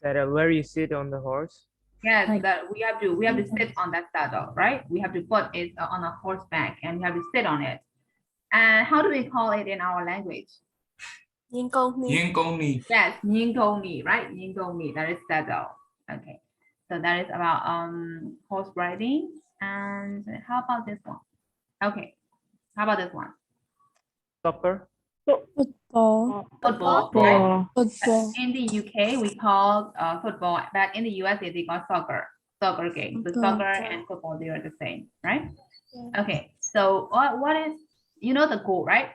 that where you sit on the horse. Yes, Like- that we have to sit on that saddle, right? We have to put it on a horseback and we have to sit on it. And how do we call it in our language? Yin Gong Ni. Yin Gong Ni. Yes, Nyinggomi, right? Nyinggomi, that is saddle. Okay, so that is about horse riding. And how about this one? Okay, how about this one? Soccer. Football. Football, right? Football. In the UK, we call football, but in the USA, they call soccer game. So soccer and football, they are the same, right? Okay, so what is, you know the goal, right?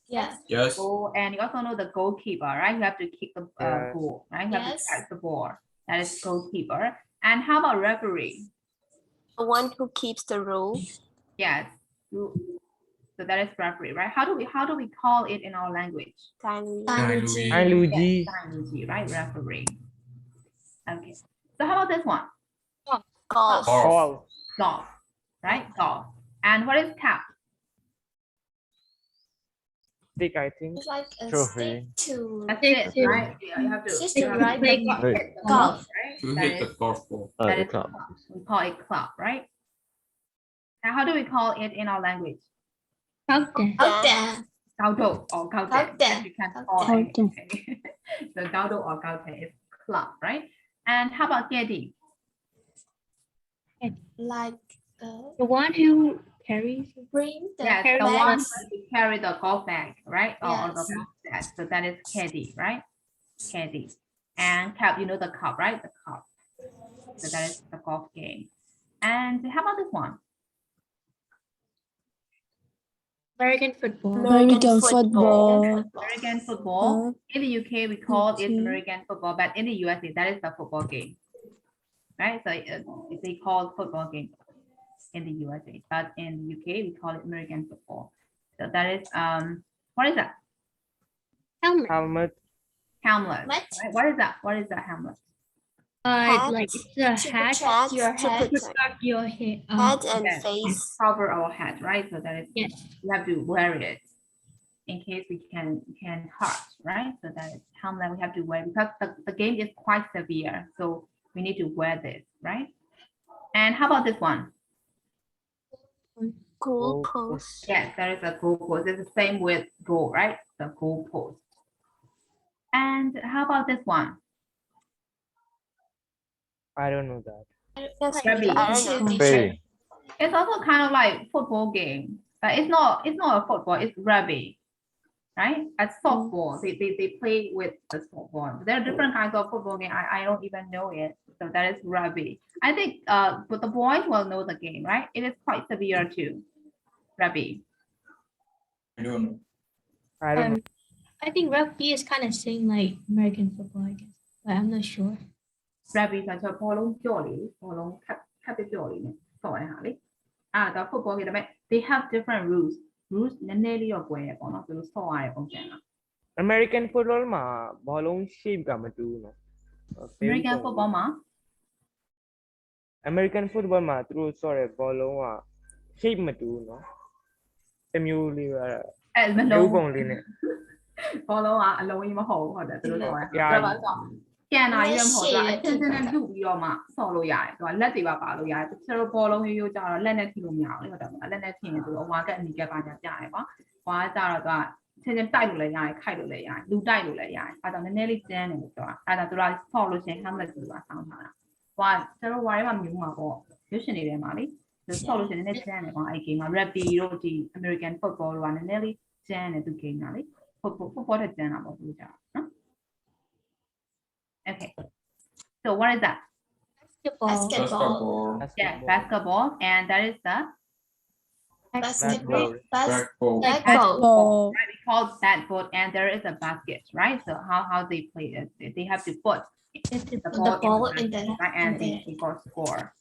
Yes. Yes. Goal, and you also know the goalkeeper, right? You have to kick the Yes. goal, right? You have Yes. to catch the ball. That is goalkeeper. And how about referee? The one who keeps the rule. Yes. So that is referee, right? How do we call it in our language? Dynasty. Hi, Luigi. Dynasty, right? Referee. Okay. So how about this one? Golf. Ball. Golf, right? Golf. And what is cap? Stick, I think. It's like a Trophy. stick to That's Stick it, to- right? Yeah, you have to System, you have to right? play Like golf, Right. hit the golf, right? To That hit the is- golf ball. that The is club. club. We call it club, right? And how do we call it in our language? Out there. out there. Gaudo or gaute. Gaute. You can call it. Okay. So gaudo or gaute is club, right? And how about getty? Like The one who carries. bring the Yes, the carry one bags. who carry the golf bag, right? Or the Yes. golf set. So that is caddy, right? Caddy. And cup, you know the cup, right? The cup. So that is the golf game. And how about this one? American football. American football. American football. In the UK, we call it American football, but in the USA, that is the football game, right? So they call it football game in the USA, but in the UK, we call it American football. So that is what is that? Helmet. Helmet. Hamlet. What? Right? What is that? What is that Hamlet? Like it's a hat Protect your to head, protect your head. head and Yes, face. cover our head, right? So that is Yes. we have to wear it in case we can hurt, right? So that is helmet we have to wear because the game is quite severe, so we need to wear this, right? And how about this one? Goal post. Yes, there is a goal post. It's the same with goal, right? The goal post. And how about this one? I don't know that. Yes, Rugby. I don't know. P. It's also kind of like football game, but it's not a football, it's rugby, right? As softball, they play with the softball. There are different kinds of football game. I don't even know it. So that is rugby. I think but the boys will know the game, right? It is quite severe too. Rugby. I don't know. I don't know. I think rugby is kind of same like American football, I guess, but I'm not sure. Rugby ဆိုတော့ဘောလုံးကြော်လေးဘောလုံးခပ်ကြော်လေးနဲ့ဆော်ရတာလေအဲ့ဒါ football ကြီးဒါပေမဲ့ they have different rules နည်းနည်းလေးတော့ကွဲရပေါ့နော်သူတို့ဆော်ရတဲ့ပုံစံက American football မှာဘောလုံး shape ကမတူဘူးနော် American football မှာ American football မှာသူတို့ဆော့တဲ့ဘောလုံးက shape မတူဘူးနော်တစ်မျိုးလေးပဲ အဲ့မ မျိုး လုံး ပုံလေးနဲ့ ဘောလုံးကအလုံးကြီးမဟုတ်ဘူးဟုတ်တယ်သူတို့ဆော်ရ Yeah. တာပါဆော်ကန်တာကြီးလည်းမဟုတ်ဘူးအချင်းချင်းနဲ့လူပြီးတော့မှဆော်လို့ရတယ်သူကလက်တွေပါလို့ရတယ်သူတို့ဘောလုံးရိုးရိုးကြတော့လက်နဲ့ထိလို့မရဘူးလေဟုတ်တယ်မလားလက်နဲ့ထိရင်သူတို့အဝါကအနီကပါညာပြရတယ်ပေါ့ဟွာကြတော့သူကချင်းချင်းတိုက်လို့လည်းရတယ်ခိုက်လို့လည်းရတယ်လူတိုက်လို့လည်းရတယ်အဲ့ဒါနည်းနည်းလေးကျန်းတယ်လို့ပြောတာအဲ့ဒါသူတို့ဆော်လို့ရှိရင် helmet သူကဆောင်းထားတာဟွာကျတို့ဝါရဲမှာမျိုးမှာပေါ့ရွှေရှင်နေတယ်မှာလေသူဆော်လို့ရှိရင်နည်းနည်းကျန်းတယ်ပေါ့အဲ့ game မှာ rugby တို့ဒီ American football တို့ကနည်းနည်းလေးကျန်းတယ်သူ game ကလေ football တဲ့ကျန်းတာပေါ့သူကြနော် Okay, so what is that? Basketball. Yeah, basketball, and that is the Basketball. Basketball. Basketball. right. We call that board, and there is a basket, right? So how they play it? They have to put the ball in the basket, right? And they go score.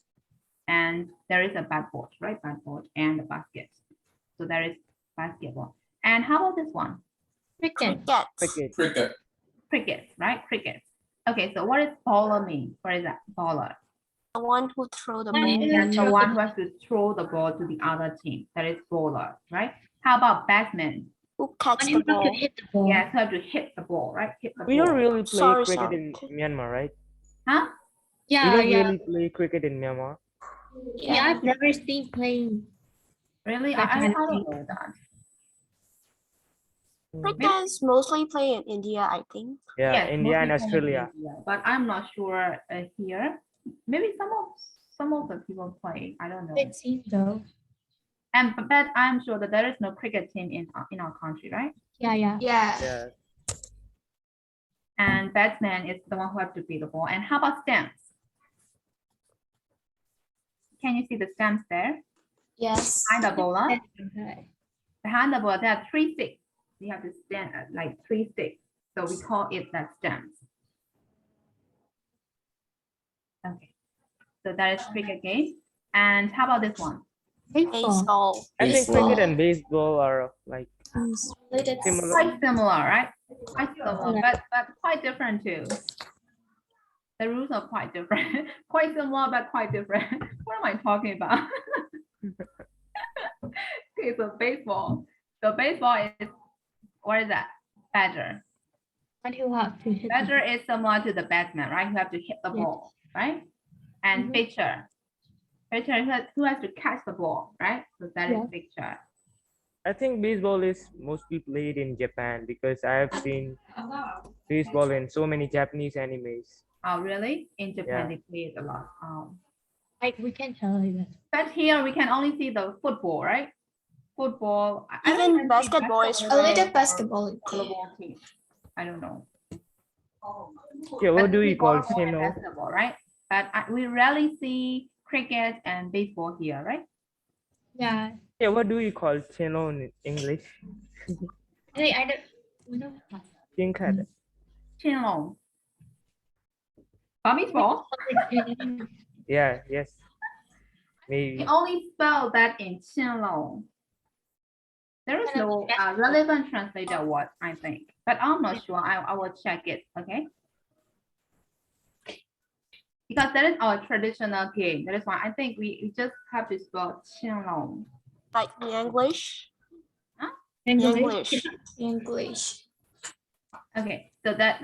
And there is a backboard, right? Backboard and the basket. So there is basketball. And how about this one? Cricket. Cricket. Cricket, right? Cricket. Okay, so what does baller mean? What is that? Baller. The one who throw the One ball. And the one who has to throw the ball to the other team. That is bowler, right? How about batsman? Who catch One the who have to ball. hit the ball. Yes, who have to hit the ball, right? Hit the We ball. don't really play Sorry, cricket sorry. in Myanmar, right? Huh? We Yeah, don't yeah. really play cricket in Myanmar. Yeah, I've never seen playing. Really? That I kind of don't thing. know that. Cricket is mostly played in India, I think. Yeah, Yes, India and mostly from Australia. India, but I'm not sure here. Maybe some of the people play. I don't know. Good team though. And but I'm sure that there is no cricket team in our country, right? Yeah, yeah. Yeah. And batsman is the one who has to beat the ball. And how about stamps? Can you see the stamps there? Yes. Behind the bowler. Okay. Behind the ball, there are 3 sticks. You have to stand at like 3 sticks. So we call it that stamps. Okay. So that is cricket game. And how about this one? Baseball. I think Baseball. cricket and baseball are like Related. similar. Quite similar, right? Quite similar, but quite different too. The rules are quite different. Quite similar, but quite different. What am I talking about? Okay, so baseball. So baseball is, what is that? Badger. One who have to hit the Badger is similar to the batsman, right? You have to hit the Yes. ball, right? And Mhm. pitcher. Pitcher is who has to catch the ball, right? So that is Yeah. pitcher. I think baseball is mostly played in Japan because I have seen baseball in so many Japanese animes. Oh, really? In Japan, Yeah. they play it a lot. Like we can tell you that. But here we can only see the football, right? Football. I don't Even even see basketball is basketball a little or basketball. volleyball team. I don't know. Okay, what But do we you call volleyball and Shino? basketball, right? But we rarely see cricket and baseball here, right? Yeah. Yeah, what do you call channel in English? I don't. We don't have. Chiên khát. Chinlong. Before. Yeah, yes. We Maybe. only spell that in Chinlong. There is no relevant translator word, I think, but I'm not sure. I will check it, okay? Because that is our traditional game. That is why I think we just have to spell Chinlong. Like in English. Huh? English. English. Okay, so that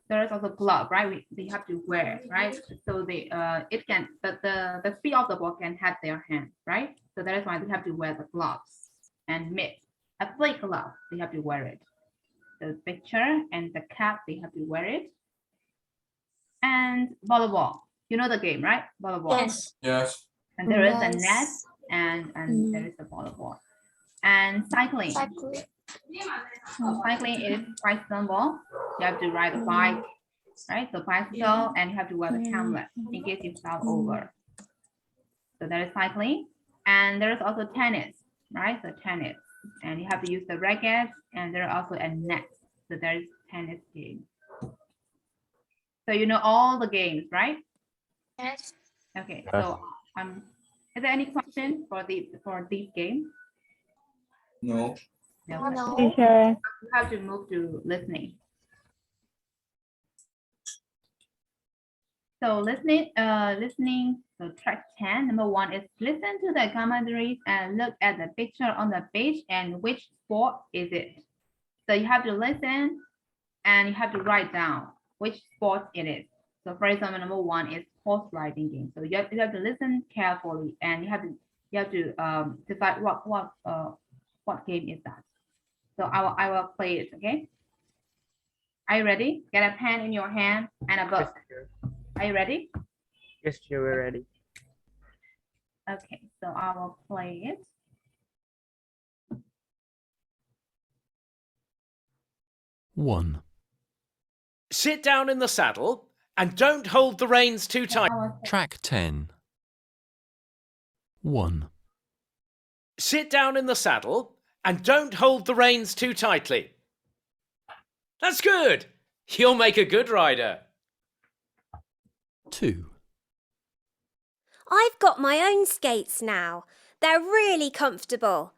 there is also glove, right? They have to wear, right? So they it can the feet of the ball can have their hand, right? So that is why they have to wear the gloves and mitt. A play glove, they have to wear it. The picture and the cap, they have to wear it. And volleyball, you know the game, right? Volleyball. Yes. Yes. And there is a net Yes. and there is a volleyball. And cycling. Exactly. So cycling is quite simple. You have to ride a bike, right? So bicycle, and you have to wear the helmet in case you fell over. So that is cycling. And there is also tennis, right? So tennis. And you have to use the racket, and there are also a net. So there is tennis game. So you know all the games, right? Yes. Okay, Yes. so is there any question for this game? No. No. No. Teacher. You have to move to listening. So listening, so track 10, number 1 is listen to the commentaries and look at the picture on the page and which sport is it. So you have to listen and you have to write down which sport it is. So for example, number 1 is horse riding game. So you have to listen carefully and you have to decide what game is that. So I will play it, okay? Are you ready? Get a pen in your hand and a book. Are you ready? Yes, we're ready. Okay, so I will play it. One. Sit down in the saddle and don't hold the reins too tight. Track 10. 1. Sit down in the saddle and don't hold the reins too tightly. That's good. You'll make a good rider. 2. I've got my own skates now. They're really comfortable.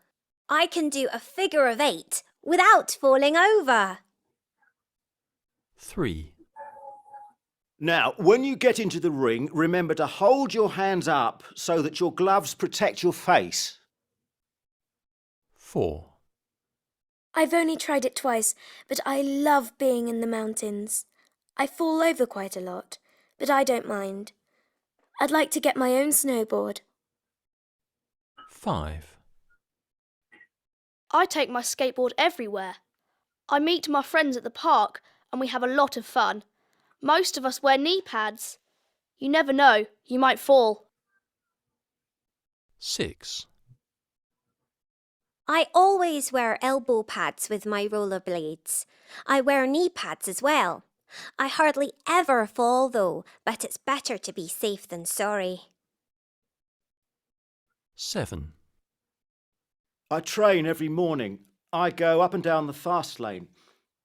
I can do a figure of 8 without falling over. 3. Now, when you get into the ring, remember to hold your hands up so that your gloves protect your face. 4. I've only tried it twice, but I love being in the mountains. I fall over quite a lot, but I don't mind. I'd like to get my own snowboard. 5. I take my skateboard everywhere. I meet my friends at the park and we have a lot of fun. Most of us wear knee pads. You never know, you might fall. 6. I always wear elbow pads with my rollerblades. I wear knee pads as well. I hardly ever fall though, but it's better to be safe than sorry. 7. I train every morning. I go up and down the fast lane.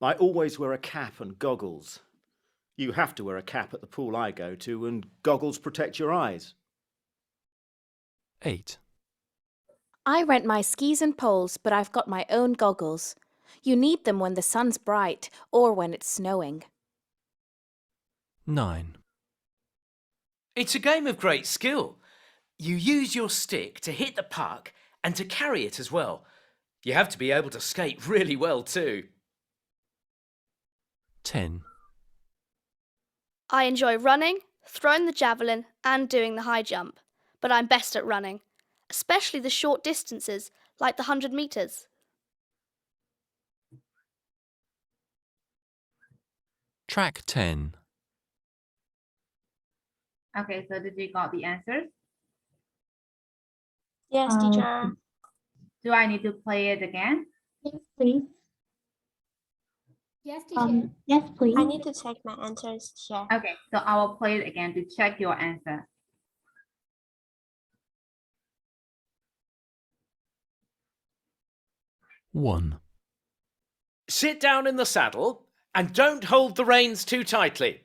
I always wear a cap and goggles. You have to wear a cap at the pool I go to, and goggles protect your eyes. 8. I rent my skis and poles, but I've got my own goggles. You need them when the sun's bright or when it's snowing. 9. It's a game of great skill. You use your stick to hit the puck and to carry it as well. You have to be able to skate really well too. 10. I enjoy running, throwing the javelin and doing the high jump, but I'm best at running, especially the short distances like the 100 meters. Track 10. Okay, so did you got the answers? Yes, teacher. Do I need to play it again? Yes, please. Yes, teacher. Yes, please. I need to check my answers here. Okay, so I will play it again to check your answer. 1. Sit down in the saddle and don't hold the reins too tightly.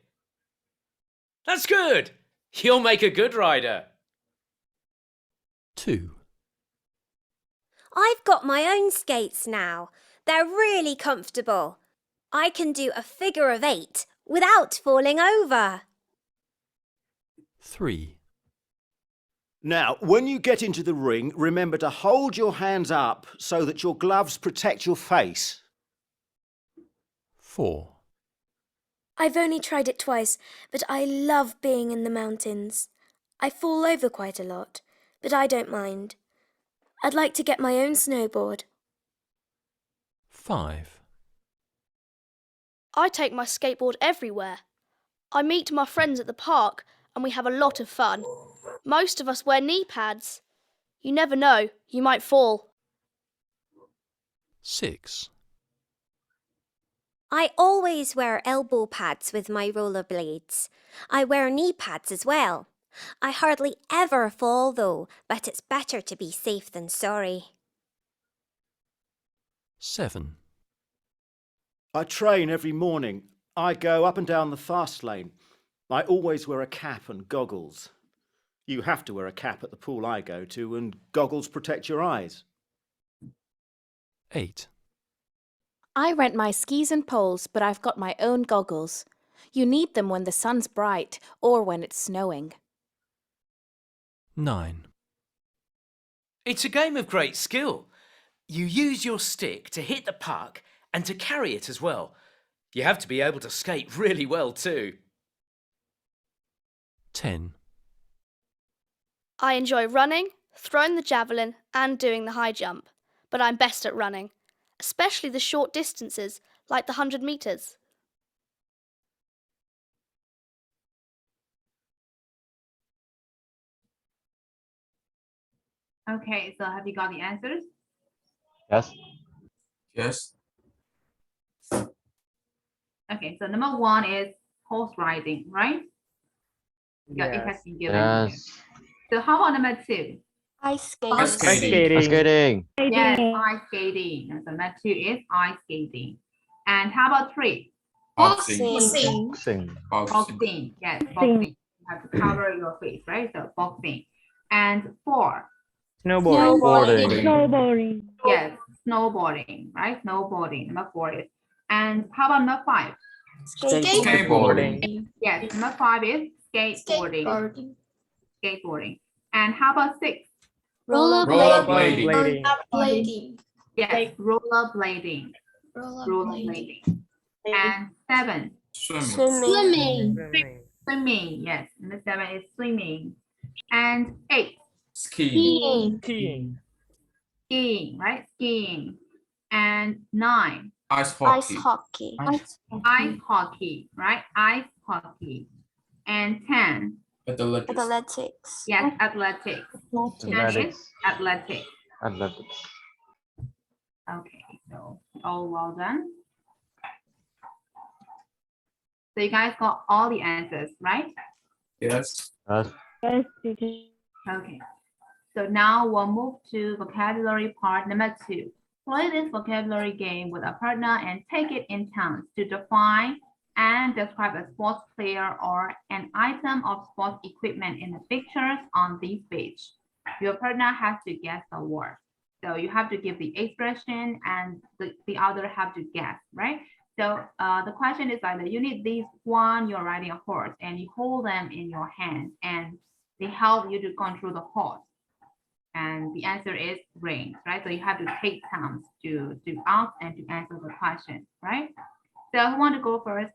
That's good. You'll make a good rider. 2. I've got my own skates now. They're really comfortable. I can do a figure of 8 without falling over. 3. Now, when you get into the ring, remember to hold your hands up so that your gloves protect your face. 4. I've only tried it twice, but I love being in the mountains. I fall over quite a lot, but I don't mind. I'd like to get my own snowboard. 5. I take my skateboard everywhere. I meet my friends at the park and we have a lot of fun. Most of us wear knee pads. You never know, you might fall. 6. I always wear elbow pads with my rollerblades. I wear knee pads as well. I hardly ever fall though, but it's better to be safe than sorry. 7. I train every morning. I go up and down the fast lane. I always wear a cap and goggles. You have to wear a cap at the pool I go to, and goggles protect your eyes. 8. I rent my skis and poles, but I've got my own goggles. You need them when the sun's bright or when it's snowing. 9. It's a game of great skill. You use your stick to hit the puck and to carry it as well. You have to be able to skate really well too. 10. I enjoy running, throwing the javelin and doing the high jump, but I'm best at running, especially the short distances like the 100 meters. Okay, so have you got the answers? Yes. Yes. Okay, so number 1 is horse riding, right? Yeah, it has been given. Yes. So how about number 2? Ice skating. Ice skating. Ice skating. Yes, ice skating. And so number 2 is ice skating. And how about 3? Boxing. Boxing. Boxing. Yes, boxing. You have to cover your face, right? So boxing. And 4. Snowboarding. Snowboarding. Yes, snowboarding, right? Snowboarding. Number 4 is. And how about number 5? Skateboarding. Yes, number 5 is skateboarding. Skateboarding. And how about 6? Rollerblading. Yes, rollerblading. Rollerblading. And 7. Swimming. Swimming. Yes, number 7 is swimming. And 8. Skiing. Skiing, right? Skiing. And 9. Ice hockey. Ice hockey, right? Ice hockey. And 10. Athletics. Yes, athletics. Athletics. Okay, so all well done. So you guys got all the answers, right? Yes. Yes, teacher. Okay. So now we'll move to vocabulary part number 2. Play this vocabulary game with a partner and take it in turns to define and describe a sports player or an item of sports equipment in the pictures on this page. Your partner has to guess the word. So you have to give the expression and the other have to guess, right? So the question is either you need these one, you're riding a horse and you hold them in your hand and they help you to control the horse. And the answer is reins, right? So you have to take turns to ask and to answer the question, right? So who want to go first?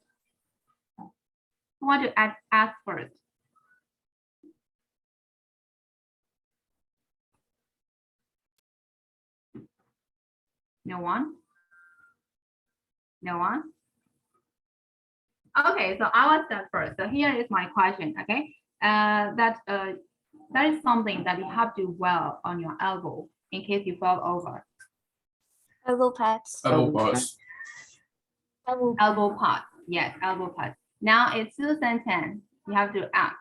Who want to ask first? No one? No one? Okay, so I will start first. So here is my question, okay? That is something that you have to wear on your elbow in case you fall over. Elbow pads. Elbow pads. Elbow pads. Yes, elbow pads. Now it's 2 sentences. You have to ask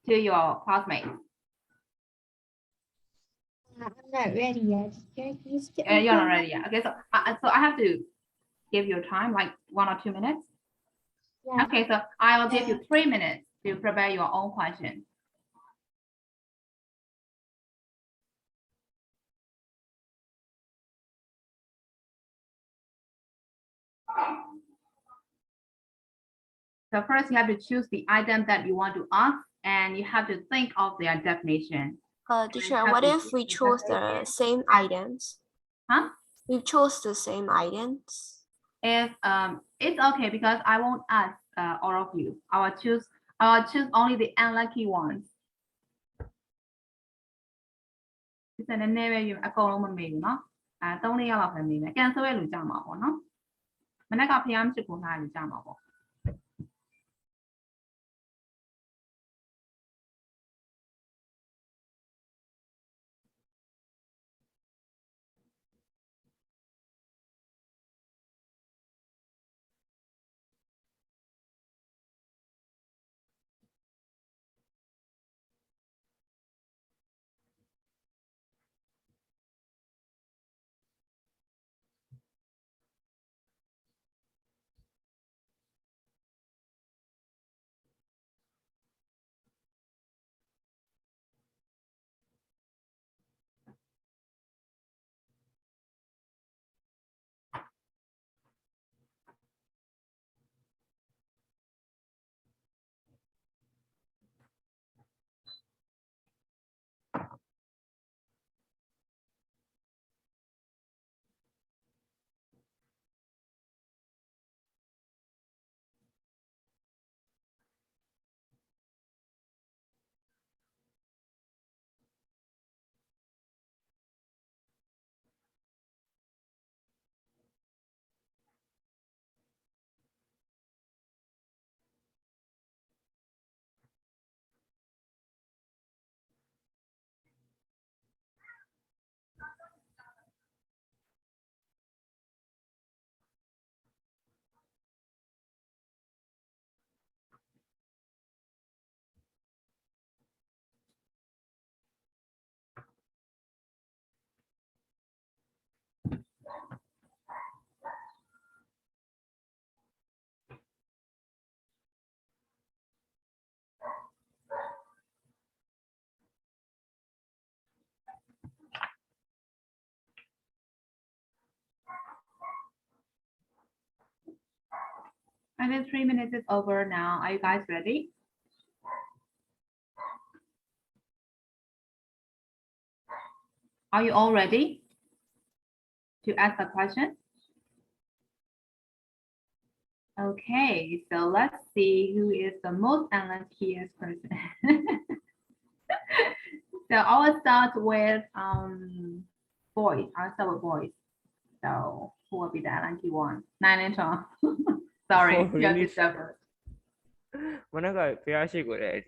to your classmates. I'm not ready yet. You're not ready yet. Okay, so I have to give you time, like 1 or 2 minutes. Yeah. Okay, so I will give you 3 minutes to prepare your own question. So first you have to choose the item that you want to ask and you have to think of their definition. Teacher, what if we chose the same items? Huh? We chose the same items. If it's okay because I won't ask all of you. I will choose only the unlucky ones. ဒီစနေနေ့ပဲယူအကုန်လုံးမမေးဘူးเนาะ3-4ရက်လောက်ပဲမေးမယ် cancel ရဲ့လူကြမှာပေါ့เนาะမနေ့ကဖျားမရှိကိုထားလူကြမှာပေါ့ And then 3 minutes is over now. Are you guys ready? Are you all ready to ask a question? Okay, so let's see who is the most unluckiest person. So I will start with boys. I'll start with boys. So who will be the unlucky one? 9 and 12. Sorry, Oh, you have really? to suffer. မနေ့ကဖျားရှိကိုလည်း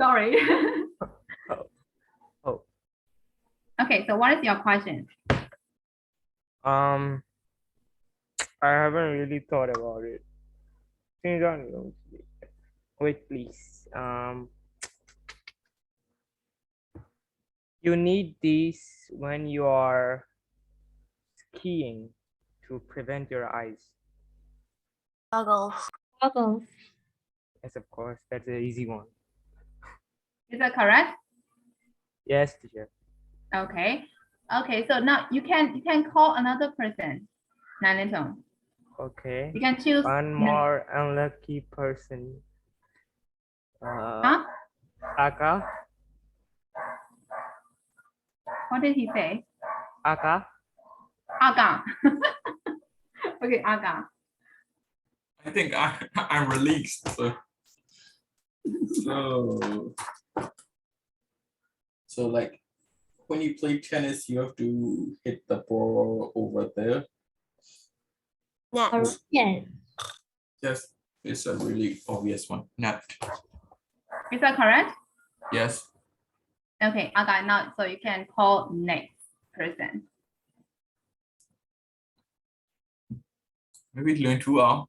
Sorry. Oh. Okay, so what is your question? I haven't really thought about it. Things on you. Wait, please. You need these when you are skiing to prevent your eyes. Goggles. Goggles. Yes, of course. That's an easy one. Is that correct? Yes, teacher. Okay. Okay, so now you can call another person. Nanitong. Okay. You can choose one more unlucky person. Huh? Aka. What did he say? Aka. Aga. Okay, Aga. I think I'm released. So like when you play tennis, you have to hit the ball over there. Net. Yeah. Yes, it's a really obvious one. Net. Is that correct? Yes. Okay, Aga, now so you can call next person. Maybe learn 2 hours.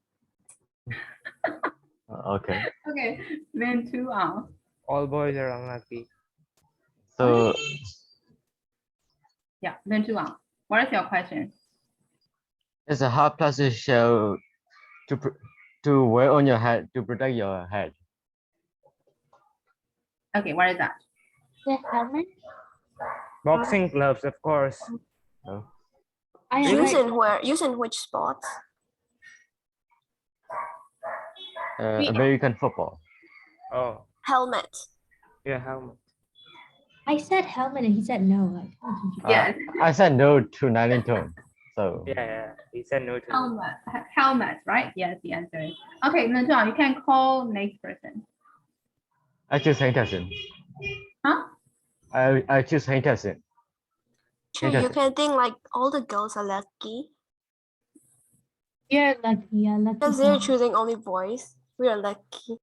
Okay. Okay, then 2 hours. All boys are unlucky. So Yeah, then to on. What is your question? it's a hard plastic shell to wear on your head to protect your head. Okay, what is that? The helmet. Boxing gloves, of course. No? I Use heard in where? Use in which sport? American football. Oh, Helmet. yeah, helmet. I said helmet and he said no. Like, I'm confused. Yes. I said no to 9 So Yeah, he said no to me. Helmet, right? Yes, the answer is. Okay, then John, you can call next person. I choose Henderson. Huh? I choose Henderson. Sure, you can think like all the girls are lucky You're lucky, yeah, lucky. because they're choosing only boys. We are lucky.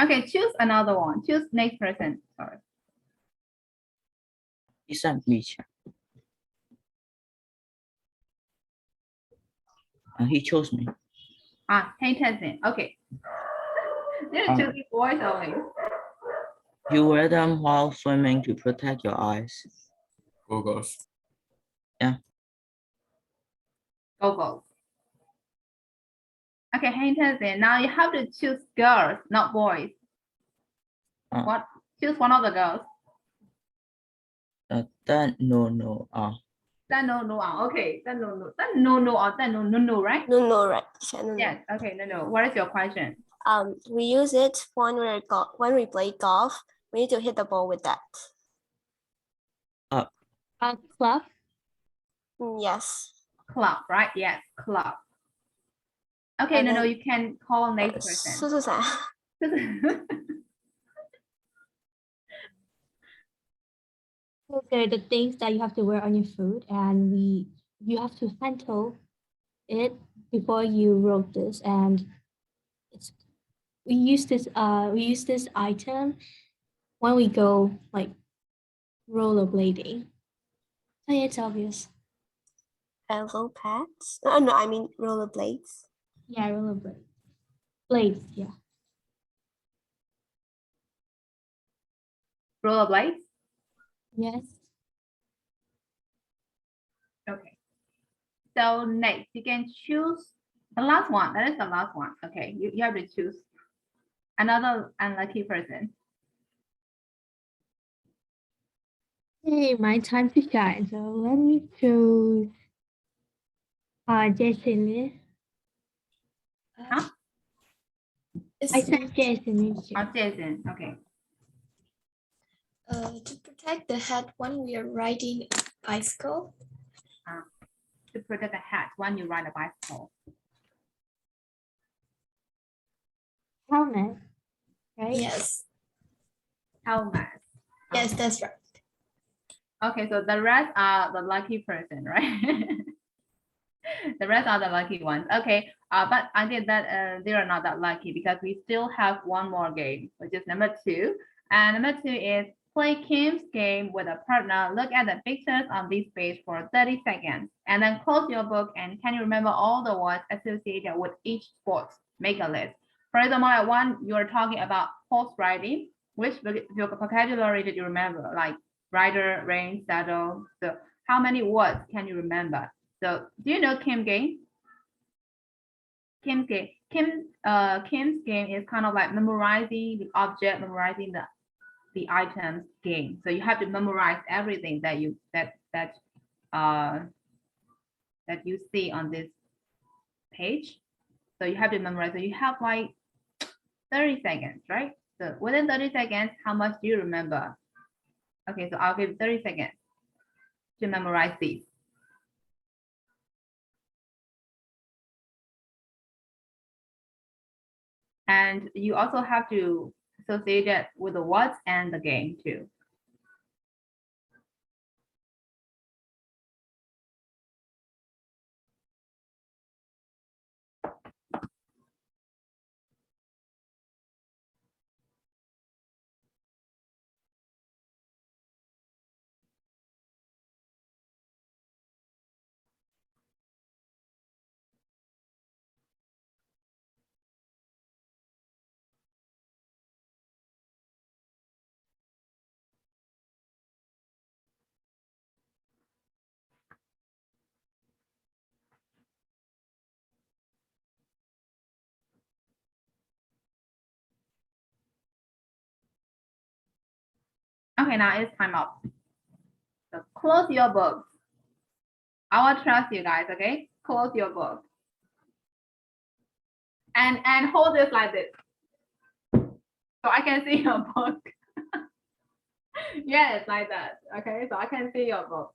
Okay, choose another one. Choose next person. Sorry. Isn't Misha? He chose me. Henderson. Okay. They're Um, choosing boys only. You wear them while swimming to protect your eyes. Goggles. Goggles. Okay, Henderson. Now you have to choose girls, not boys. What? Choose one of the girls. Then no. No. Okay. No, right? No, right? Yes. Okay. No. What is your question? We use it when we play golf. We need to hit the ball with that. Club. Yes. Club, right? Yes, club. Okay, And no, then- you can call next person. They're the things that you have to wear on your food, and you have to handle it before you wrote this. And we use this item when we go like rollerblading. So yeah, it's obvious. Elbow pads? No, I mean rollerblades. Yeah, rollerblade. Blades, yeah. Rollerblades? Yes. Okay. So next, you can choose the last one. That is the last one. Okay, you have to choose another unlucky person. Hey, my time to shine. So let me choose Jason. Huh? I said Jason. Jason. Okay. To protect the head when we are riding a bicycle. To protect the head when you ride a bicycle. Helmet, right? Yes. Helmet. Yes, that's right. Okay, so the rest are the lucky person, right? The rest are the lucky ones. Okay, but I did that they are not that lucky because we still have one more game, which is number 2. And number 2 is play Kim's game with a partner. Look at the pictures on this page for 30 seconds and then close your book and can you remember all the words associated with each sport? Make a list. For example, like one you're talking about horse riding, which vocabulary did you remember? Like rider, rein, saddle. So how many words can you remember? So do you know Kim game? Kim's game. Kim's game is kind of like memorizing the object, memorizing the items game. So you have to memorize everything that you see on this page. So you have to memorize. So you have like 30 seconds, right? So within 30 seconds, how much do you remember? Okay, so I'll give 30 seconds to memorize these. And you also have to associate it with the words and the game too. Okay, now it's time up. So close your book. I will trust you guys, okay? Close your book. And hold this like this. So I can see your book. Yes, like that. Okay, so I can see your book.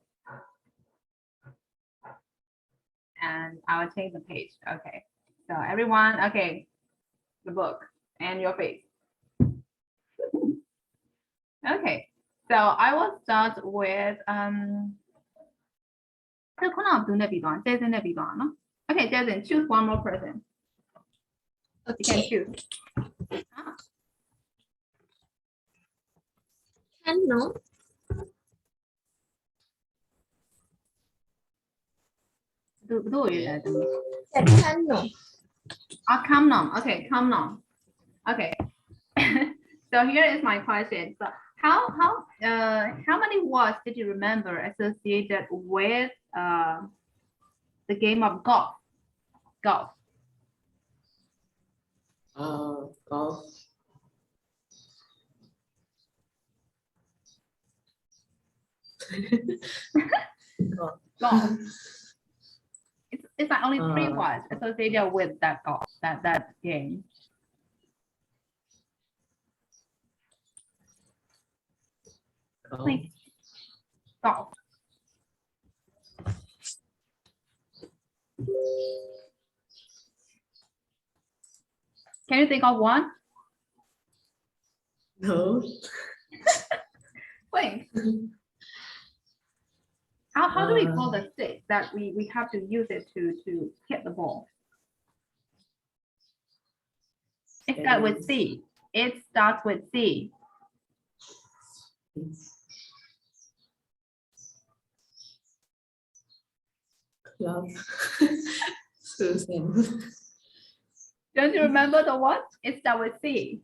And I will change the page. Okay. So everyone, okay, the book and your face. Okay, so I will start with Okay, Jason, choose one more person. You can choose. Hello. Hello. Kamnom. Okay, Kamnom. Okay. So here is my question. So how many words did you remember associated with the game of golf? Golf. Golf. Golf. It's like only 3 words associated with that golf, that game. Please. Golf. Can you think of one? No. Wait. How do we call the stick that we have to use it to hit the ball? It starts with C. It starts with C. Club. Susan. Don't you remember the what? It starts with C.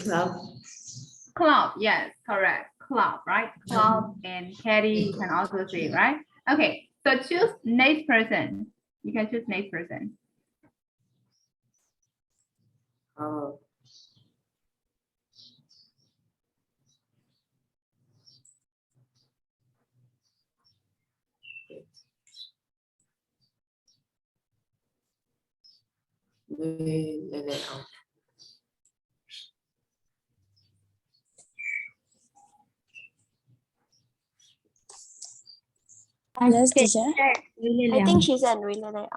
Club. Club, yes, correct. Club, right? Club and caddy you can also say, right? Okay, so choose next person. You can choose next person. Yes, teacher. I think she said really later.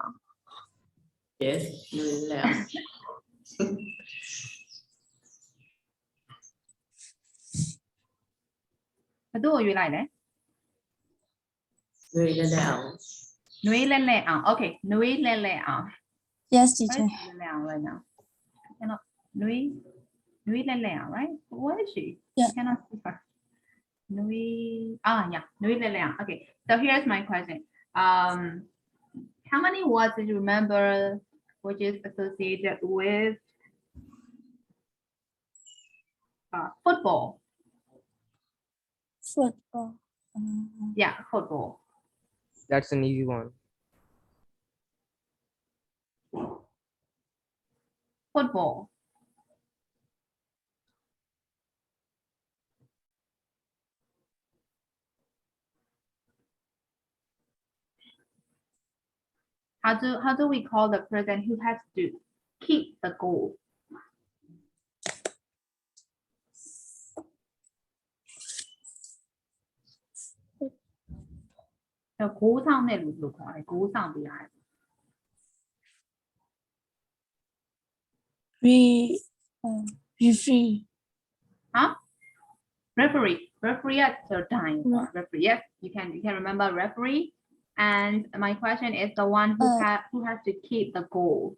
Yes, really later. Núi lên lệ ảo. Okay, núi lên lệ ảo. Yes, teacher. Where's Lệ ảo right now? I cannot. Núi lên lệ ảo, right? Where is she? Yeah. I cannot see her. Núi. Yeah. Núi lên lệ ảo. Okay. So here's my question. How many words did you remember which is associated with football? Football. Yeah, football. That's an easy one. Football. How do we call the person who has to keep the goal? Cố sang này lục hỏi cố sang bị ai? Referee. Huh? Referee. Referee at the time. Referee. Yes, you can remember referee. And my question is the one who has to keep the goal.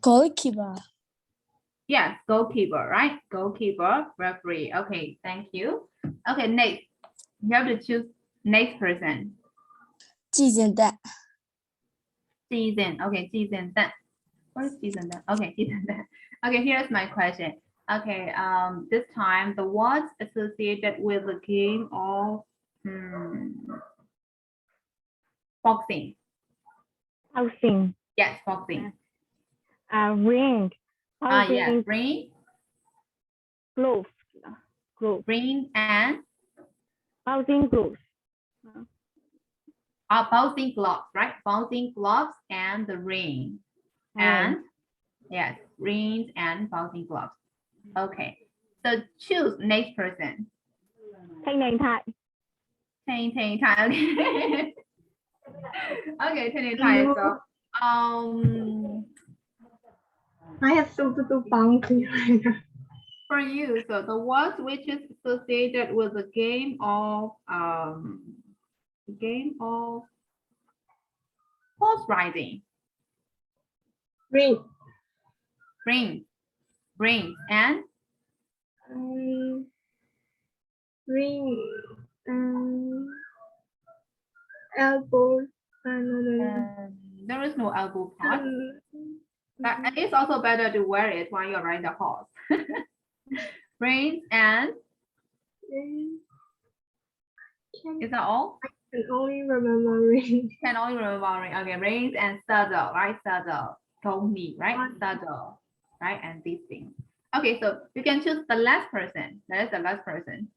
Goalkeeper. Yes, goalkeeper, right? Goalkeeper, referee. Okay, thank you. Okay, next. You have to choose next person. 季简蛋. Season. Okay, season that. What is season that? Okay, season that. Okay, here's my question. Okay, this time the words associated with the game of boxing. Boxing. Yes, boxing. Ring. Yes, ring. Glove. Gloves. Rain and Bouncing gloves. bouncing gloves, right? Bouncing gloves and the rain. And yes, rain and bouncing gloves. Okay. So choose next person. Thanh niên Thai. Thanh Thai. Okay. Okay, Thanh Thai. So I have something to bouncing right now. for you, so the words which is associated with the game of horse riding. Ring. Ring and Ring. Elbow. No. there is no elbow part. But it's also better to wear it when you're riding the horse. Reins and is that all? I can only remember ring. Can only remember ring. Okay, reins and saddle, right? Saddle, pony, right? Saddle, right? And these things. Okay, so you can choose the last person. That is the last person.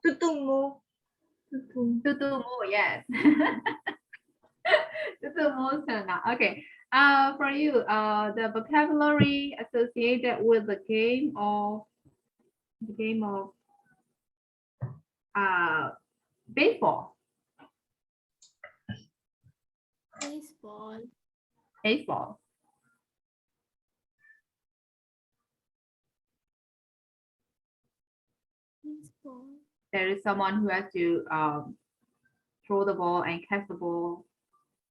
Tutumo. Yes. Okay. For you, the vocabulary associated with the game of baseball. Baseball. There is someone who has to throw the ball and catch the ball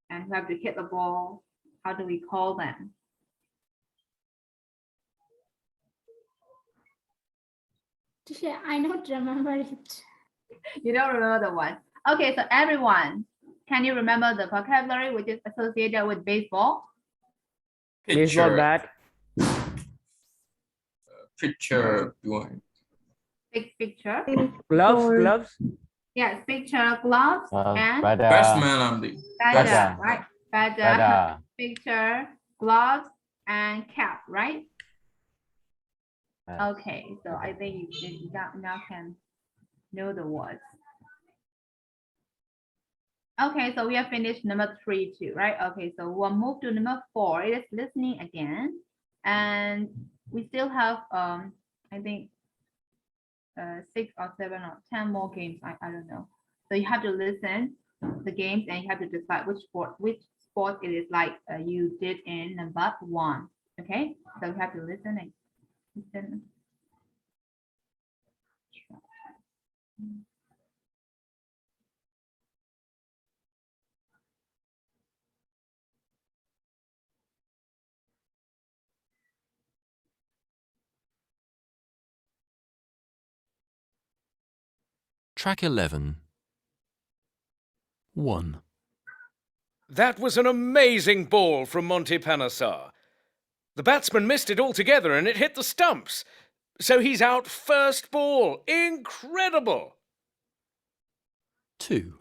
and who have to hit the ball. How do we call them? Teacher, I don't remember it. You don't remember the one. Okay, so everyone, can you remember the vocabulary which is associated with baseball? Baseball bat. Picture doing. Big picture. Gloves. Yes, picture, gloves, and Batsman, badger, right? Badger, picture, gloves, and cap, right? Okay, so I think you now can know the words. Okay, so we have finished number 3 too, right? Okay, so we'll move to number 4. It is listening again, and we still have I think 6 or 7 or 10 more games. I don't know. So you have to listen the games and you have to decide which sport it is like you did in number 1. Okay, so you have to listen and listen. Track 11. 1. That was an amazing ball from Monty Panesar. The batsman missed it altogether and it hit the stumps. So he's out first ball. Incredible! 2.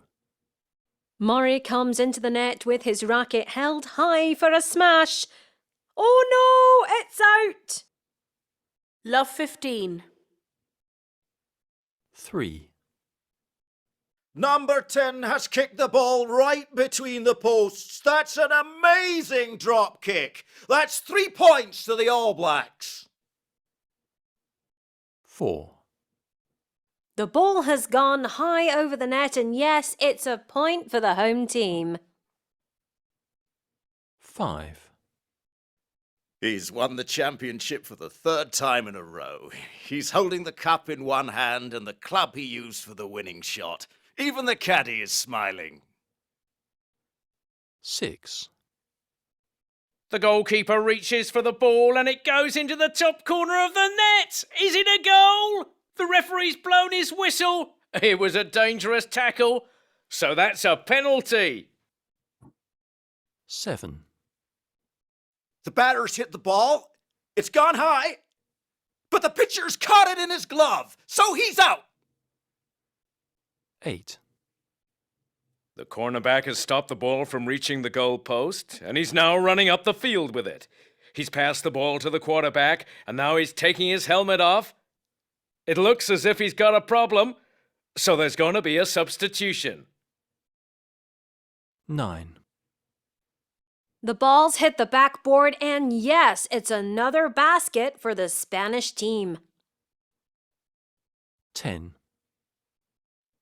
Murray comes into the net with his racket held high for a smash. Oh no, it's out! Love 15. 3. Number 10 has kicked the ball right between the posts. That's an amazing drop kick. That's 3 points to the All Blacks. 4. The ball has gone high over the net and yes, it's a point for the home team. 5. He's won the championship for the 3rd time in a row. He's holding the cup in one hand and the club he used for the winning shot. Even the caddy is smiling. 6. The goalkeeper reaches for the ball and it goes into the top corner of the net. Is it a goal? The referee's blown his whistle. It was a dangerous tackle, so that's a penalty. 7. The batter's hit the ball. It's gone high. But the pitcher's caught it in his glove, so he's out. 8. The cornerback has stopped the ball from reaching the goal post, and he's now running up the field with it. He's passed the ball to the quarterback, and now he's taking his helmet off. It looks as if he's got a problem, so there's going to be a substitution. 9. The ball's hit the backboard, and yes, it's another basket for the Spanish team. 10.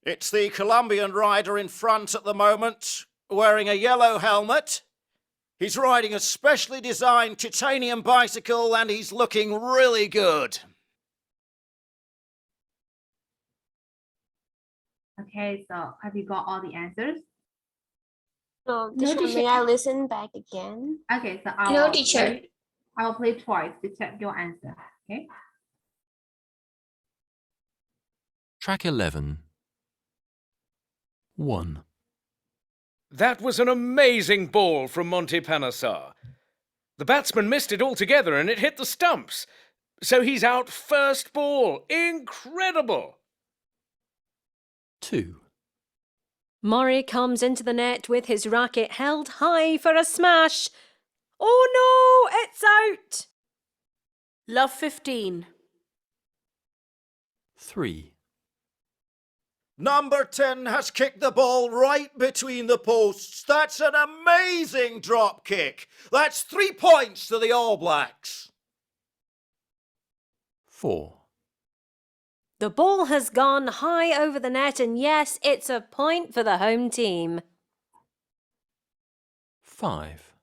It's the Colombian rider in front at the moment, wearing a yellow helmet. He's riding a specially designed titanium bicycle and he's looking really good. Okay, so have you got all the answers? No, No, teacher, teacher. may I listen back again? Okay, so No, teacher. I will play twice to check your answer. Okay. Track 11. 1. That was an amazing ball from Monty Panesar. The batsman missed it altogether and it hit the stumps. So he's out first ball. Incredible! 2. Murray comes into the net with his racket held high for a smash. Oh no, it's out! Love 15. 3. Number 10 has kicked the ball right between the posts. That's an amazing drop kick. That's 3 points to the All Blacks. 4. The ball has gone high over the net, and yes, it's a point for the home team. 5.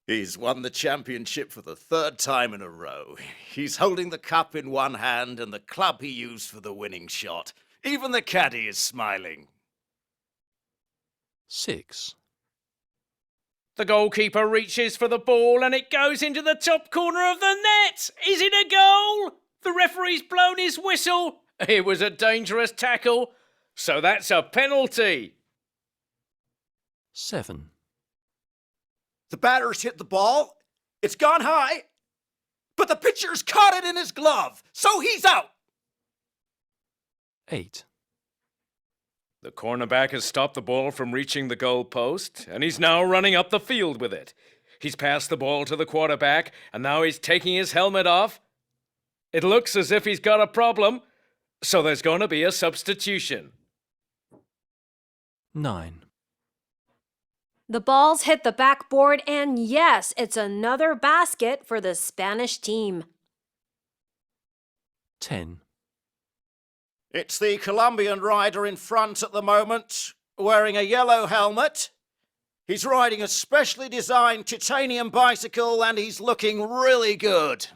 He's won the championship for the 3rd time in a row. He's holding the cup in one hand and the club he used for the winning shot. Even the caddy is smiling. 6. The goalkeeper reaches for the ball and it goes into the top corner of the net. Is it a goal? The referee's blown his whistle. It was a dangerous tackle, so that's a penalty. 7. The batter's hit the ball. It's gone high. But the pitcher's caught it in his glove, so he's out. 8. The cornerback has stopped the ball from reaching the goal post, and he's now running up the field with it. He's passed the ball to the quarterback, and now he's taking his helmet off. It looks as if he's got a problem, so there's going to be a substitution. 9. The ball's hit the backboard, and yes, it's another basket for the Spanish team. 10. It's the Colombian rider in front at the moment, wearing a yellow helmet. He's riding a specially designed titanium bicycle and he's looking really good.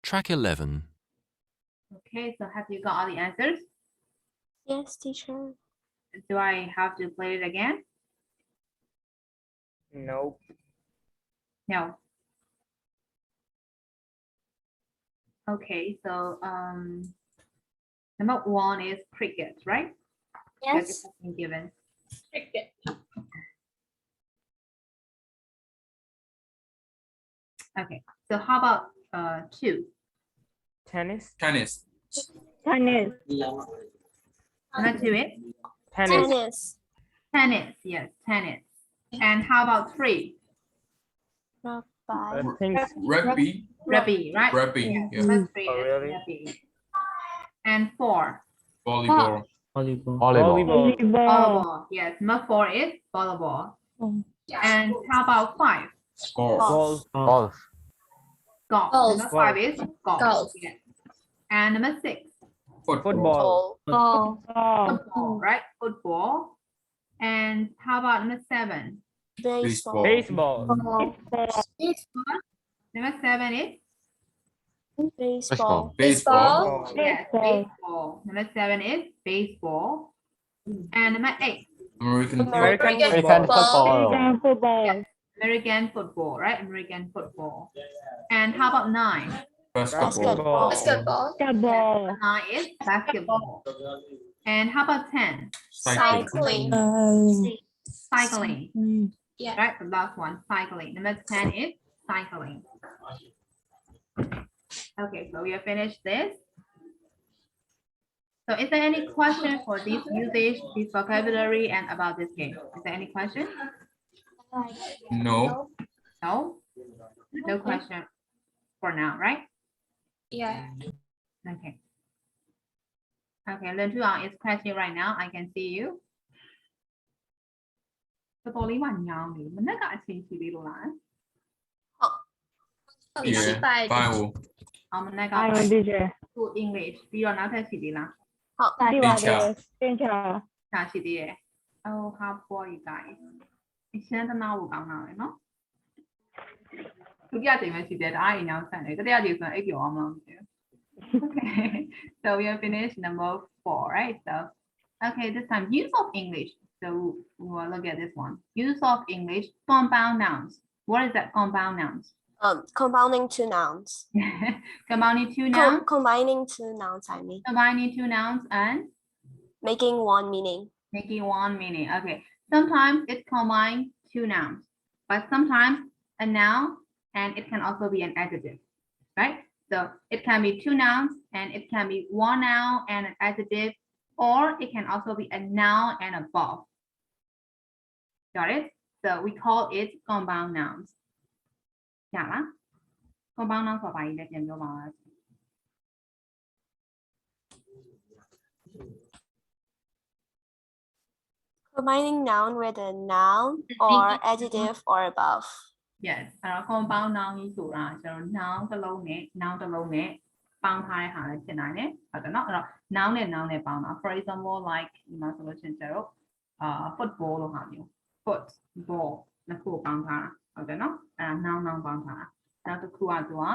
Track 11. Okay, so have you got all the answers? Yes, teacher. Do I have to play it again? Nope. No. Okay, so number 1 is cricket, right? Yes. That is given. Cricket. Okay, so how about 2? Tennis. Tennis. Tennis. Number 2 is Tennis. Tennis. tennis. Yes, tennis. And how about 3? Rugby. I think Rugby. Rugby, right? Rugby. Yeah. Number 3 Oh, is really? rugby. And 4. Volleyball. Volleyball. Volleyball. Volleyball. Yes, number 4 is volleyball. And how about 5? Golf. Golf. Golf. Golf. Number 5 is golf. Golf. Yes. And number 6, Football. football, right? Football. And how about number 7? Baseball. Baseball. Number 7 is Baseball. Baseball. yes, baseball. Number 7 is baseball. And number 8, American American football. American football. American football, right? American football. And how about 9? basketball. Basketball. Basketball. 9 is basketball. And how about 10? Cycling. Cycling. Yeah. Right, the last one, cycling. Number 10 is cycling. Okay, so we have finished this. So is there any question for this usage, this vocabulary, and about this game? Is there any question? No. No? No question for now, right? Yeah. Okay. Okay, Lân Thu Ang is crashing right now. I can see you. Tôi lý mà nhau thì mình nói cả xin chỉ đi luôn á. Yeah. Bye. Mình nói I'm cả a teacher. good English. Đi rồi nói theo chỉ đi là. Teacher. Chào chị đi. Oh, how poor you guys. Hiện tại nào cũng nào đấy nó. Thực ra thì mình chỉ để ai nhau sang này. Cái điều gì phải kiểu mà. Okay, so we have finished number 4, right? So, okay, this time use of English. So we'll look at this one. Use of English, compound nouns. What is that compound nouns? Compounding two nouns. Combining two nouns? Combining two nouns, I mean. Combining two nouns and? Making one meaning. Making one meaning, okay. Sometimes it combines two nouns, but sometimes a noun and it can also be an adjective, right? So it can be two nouns and it can be one noun and an adjective, or it can also be a noun and a verb. Got it? So we call it compound nouns. Yeah, compound nouns are by the Combining noun with a noun or adjective or above. Yes, compound noun ကြီးဆိုတာကျွန်တော် noun တစ်လုံးနဲ့ noun တစ်လုံးနဲ့ပေါင်းထားတဲ့ဟာလည်းဖြစ်နိုင်တယ်ဟုတ်တယ်เนาะအဲ့တော့ noun နဲ့ noun နဲ့ပေါင်းတာ for example like ဒီမှာဆိုလို့ရှိရင်ကျွန်တော်football လို့ဟာမျိုး football နှစ်ခုပေါင်းထားတာဟုတ်တယ်เนาะအဲ့ဒါ noun ပေါင်းထားတာနောက်တစ်ခုကသူက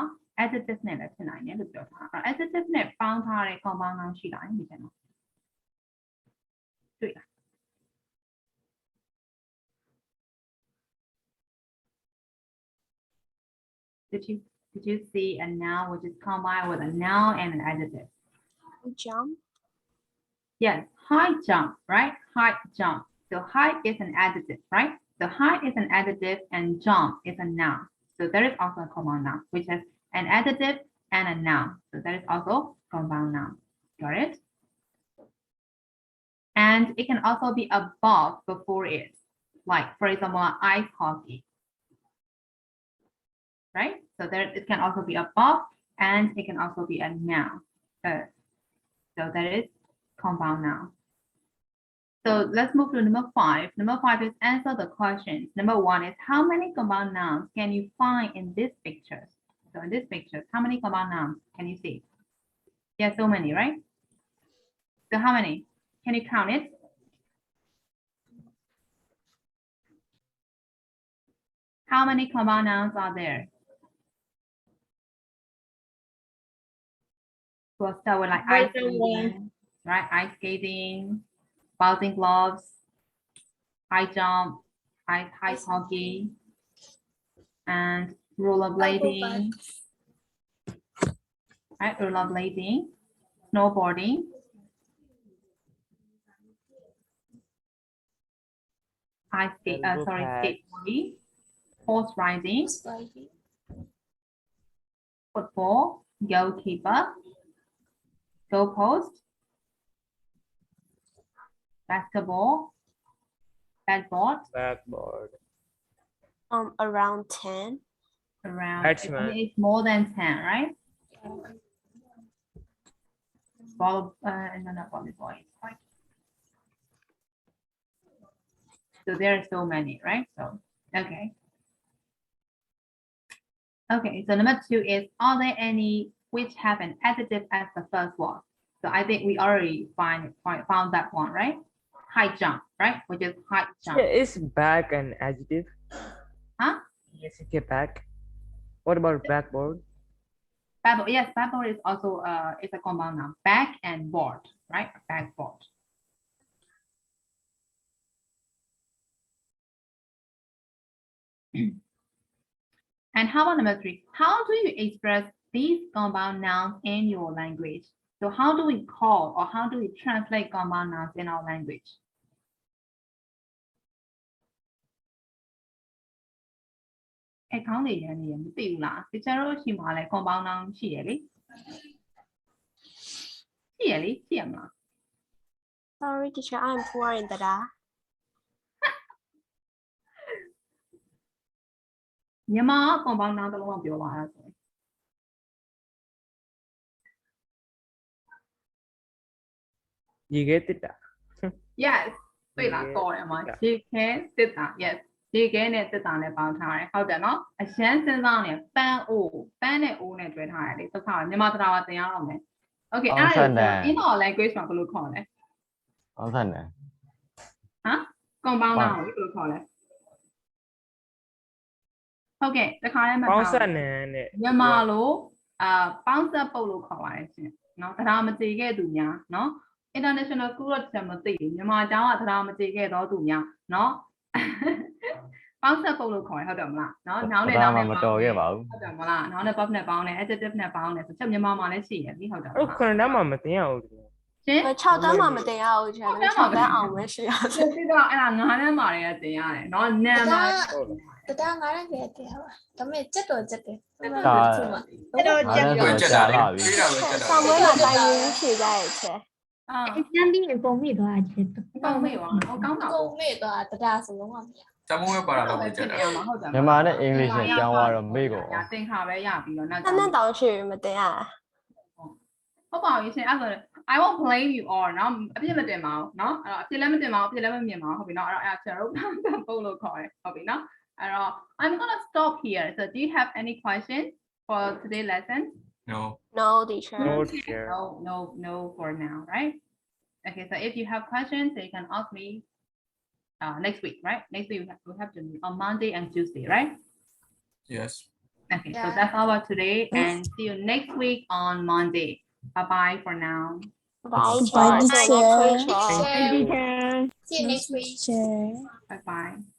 adjective နဲ့လည်းဖြစ်နိုင်တယ်လို့ပြောထားတာ adjective နဲ့ပေါင်းထားတဲ့ compound noun ရှိတာဒီကျတော့တွေ့လား Did you see a noun which is combined with a noun and an adjective? Jump. Yes, high jump, right? High jump. So high is an adjective, right? So high is an adjective and jump is a noun. So there is also a compound noun, which has an adjective and a noun. So that is also compound noun. Got it? And it can also be above before it. Like, for example, ice hockey. Right? So there it can also be above and it can also be a noun. So that is compound noun. So let's move to number 5. Number 5 is answer the questions. Number 1 is how many compound nouns can you find in these pictures? So in this picture, how many compound nouns can you see? Yeah, so many, right? So how many? Can you count it? How many compound nouns are there? We'll start with like ice skating, right? Ice skating, bouncing gloves, high jump, ice hockey, and rollerblading, right? Rollerblading, snowboarding, skateboarding, horse riding, football, goalkeeper, goalpost, basketball, backboard. Around 10. Around. Batsman. It's more than 10, right? No, not volleyball. Right? So there are so many, right? So okay. Okay, so number 2 is, are there any which have an adjective as the first one? So I think we already found that one, right? High jump, right? Which is high jump. Yeah, is back an adjective? Huh? Yes, okay, back. What about backboard? Backboard, yes, backboard is also is a compound noun. Back and board, right? Backboard. And how about number 3? How do you express these compound nouns in your language? So how do we call or how do we translate compound nouns in our language? Hey, count it and you see la. The charo shimale compound noun chieli. Chieli, chiama. Sorry, teacher, I'm poor in Dada. မြန်မာ compound noun တစ်လုံးလောက်ပြောပါအဲ့ဆို ရေခဲတစ်တာ Yes တွေ့လားကောတယ်မှာရေခဲတစ်တာ Yes ရေခဲနဲ့တစ်တာနဲ့ပေါင်းထားတယ်ဟုတ်တယ်နော်အရန်စဉ်းစားနေပန်းအိုးပန်းနဲ့အိုးနဲ့တွဲထားတယ်လေတစ်ခါမြန်မာတရားသင်ရအောင်မယ် Okay အဲ့ဒါကို in our language မှာဘယ်လိုခေါ်လဲ ပေါင်းစပ်တယ် ဟမ် compound noun ကိုဘယ်လိုခေါ်လဲဟုတ်ကဲ့တခါလည်းမ ပေါင်းဆက်နံနဲ့ မြန်မာလိုပေါင်းဆက်ပုတ်လို့ခေါ်ပါတယ်ရှင်နော်တရားမကြေခဲ့သူများနော် international school တော့မသိဘူးမြန်မာကျောင်းကတရားမကြေခဲ့တော့သူများနော် ပေါင်းဆက်ပုတ်လို့ခေါ်ရဟုတ်တယ်မလားနော်နောင်နဲ့နောင်နဲ့ မတော်ခဲ့ပါဘူး ဟုတ်တယ်မလားနောင်နဲ့ verb နဲ့ပေါင်းတယ် adjective နဲ့ပေါင်းတယ်ဆိုချက်မြန်မာမှာလည်းရှိရပြီဟုတ်တယ်မ အဲ့ လား ခုနတည်းမှမသိရဘူး ရှင် 6 တန်းမှာမတင်ရဘူးကျန်တယ်6 တန်းအောင်ပဲရှိရတယ် ဒီတော့အဲ့ဒါ9တန်းမှာလည်းတင်ရတယ်နော်နာမည် Tata ngã ra về thì hả? Tao mày chết rồi. Trời. Chết rồi. Chết rồi. Sao mới là tay muốn chỉ ra chứ? Exam đi em phong mỹ đó à chị. ကောင်းမေ့ပါနော်ကောင်းတာ Cô mẹ tao tata số đúng không? ကျမိုးရပါတာတော့ကြက်တာ ဟုတ်တယ် မြန်မာနဲ့ English နဲ့ကျောင်းကတော့မေ့ကုန် သင်္ခါပဲရပြီးတော့နောက် 那倒是没得啊。 ဟုတ်ပါပြီရှင်အဲ့ဆို I won't blame you all เนาะအပြစ်မတင်ပါဘူးเนาะအဲ့တော့အပြစ်လည်းမတင်ပါဘူးအပြစ်လည်းမမြင်ပါဘူးဟုတ်ပြီเนาะအဲ့တော့အဲ့ကျွန်တော်တို့ပုံလို့ခေါ်တယ်ဟုတ်ပြီเนาะအဲ့တော့ I'm gonna stop here so do you have any questions for today's lesson No. No, teacher. No teacher. No for now right okay so if you have questions you can ask me next week right next week we have to meet on Monday and Tuesday right Yes. okay so that's all about today and see you next week on Monday bye bye for now Bye, Bye, teacher. teacher. See you next week. bye bye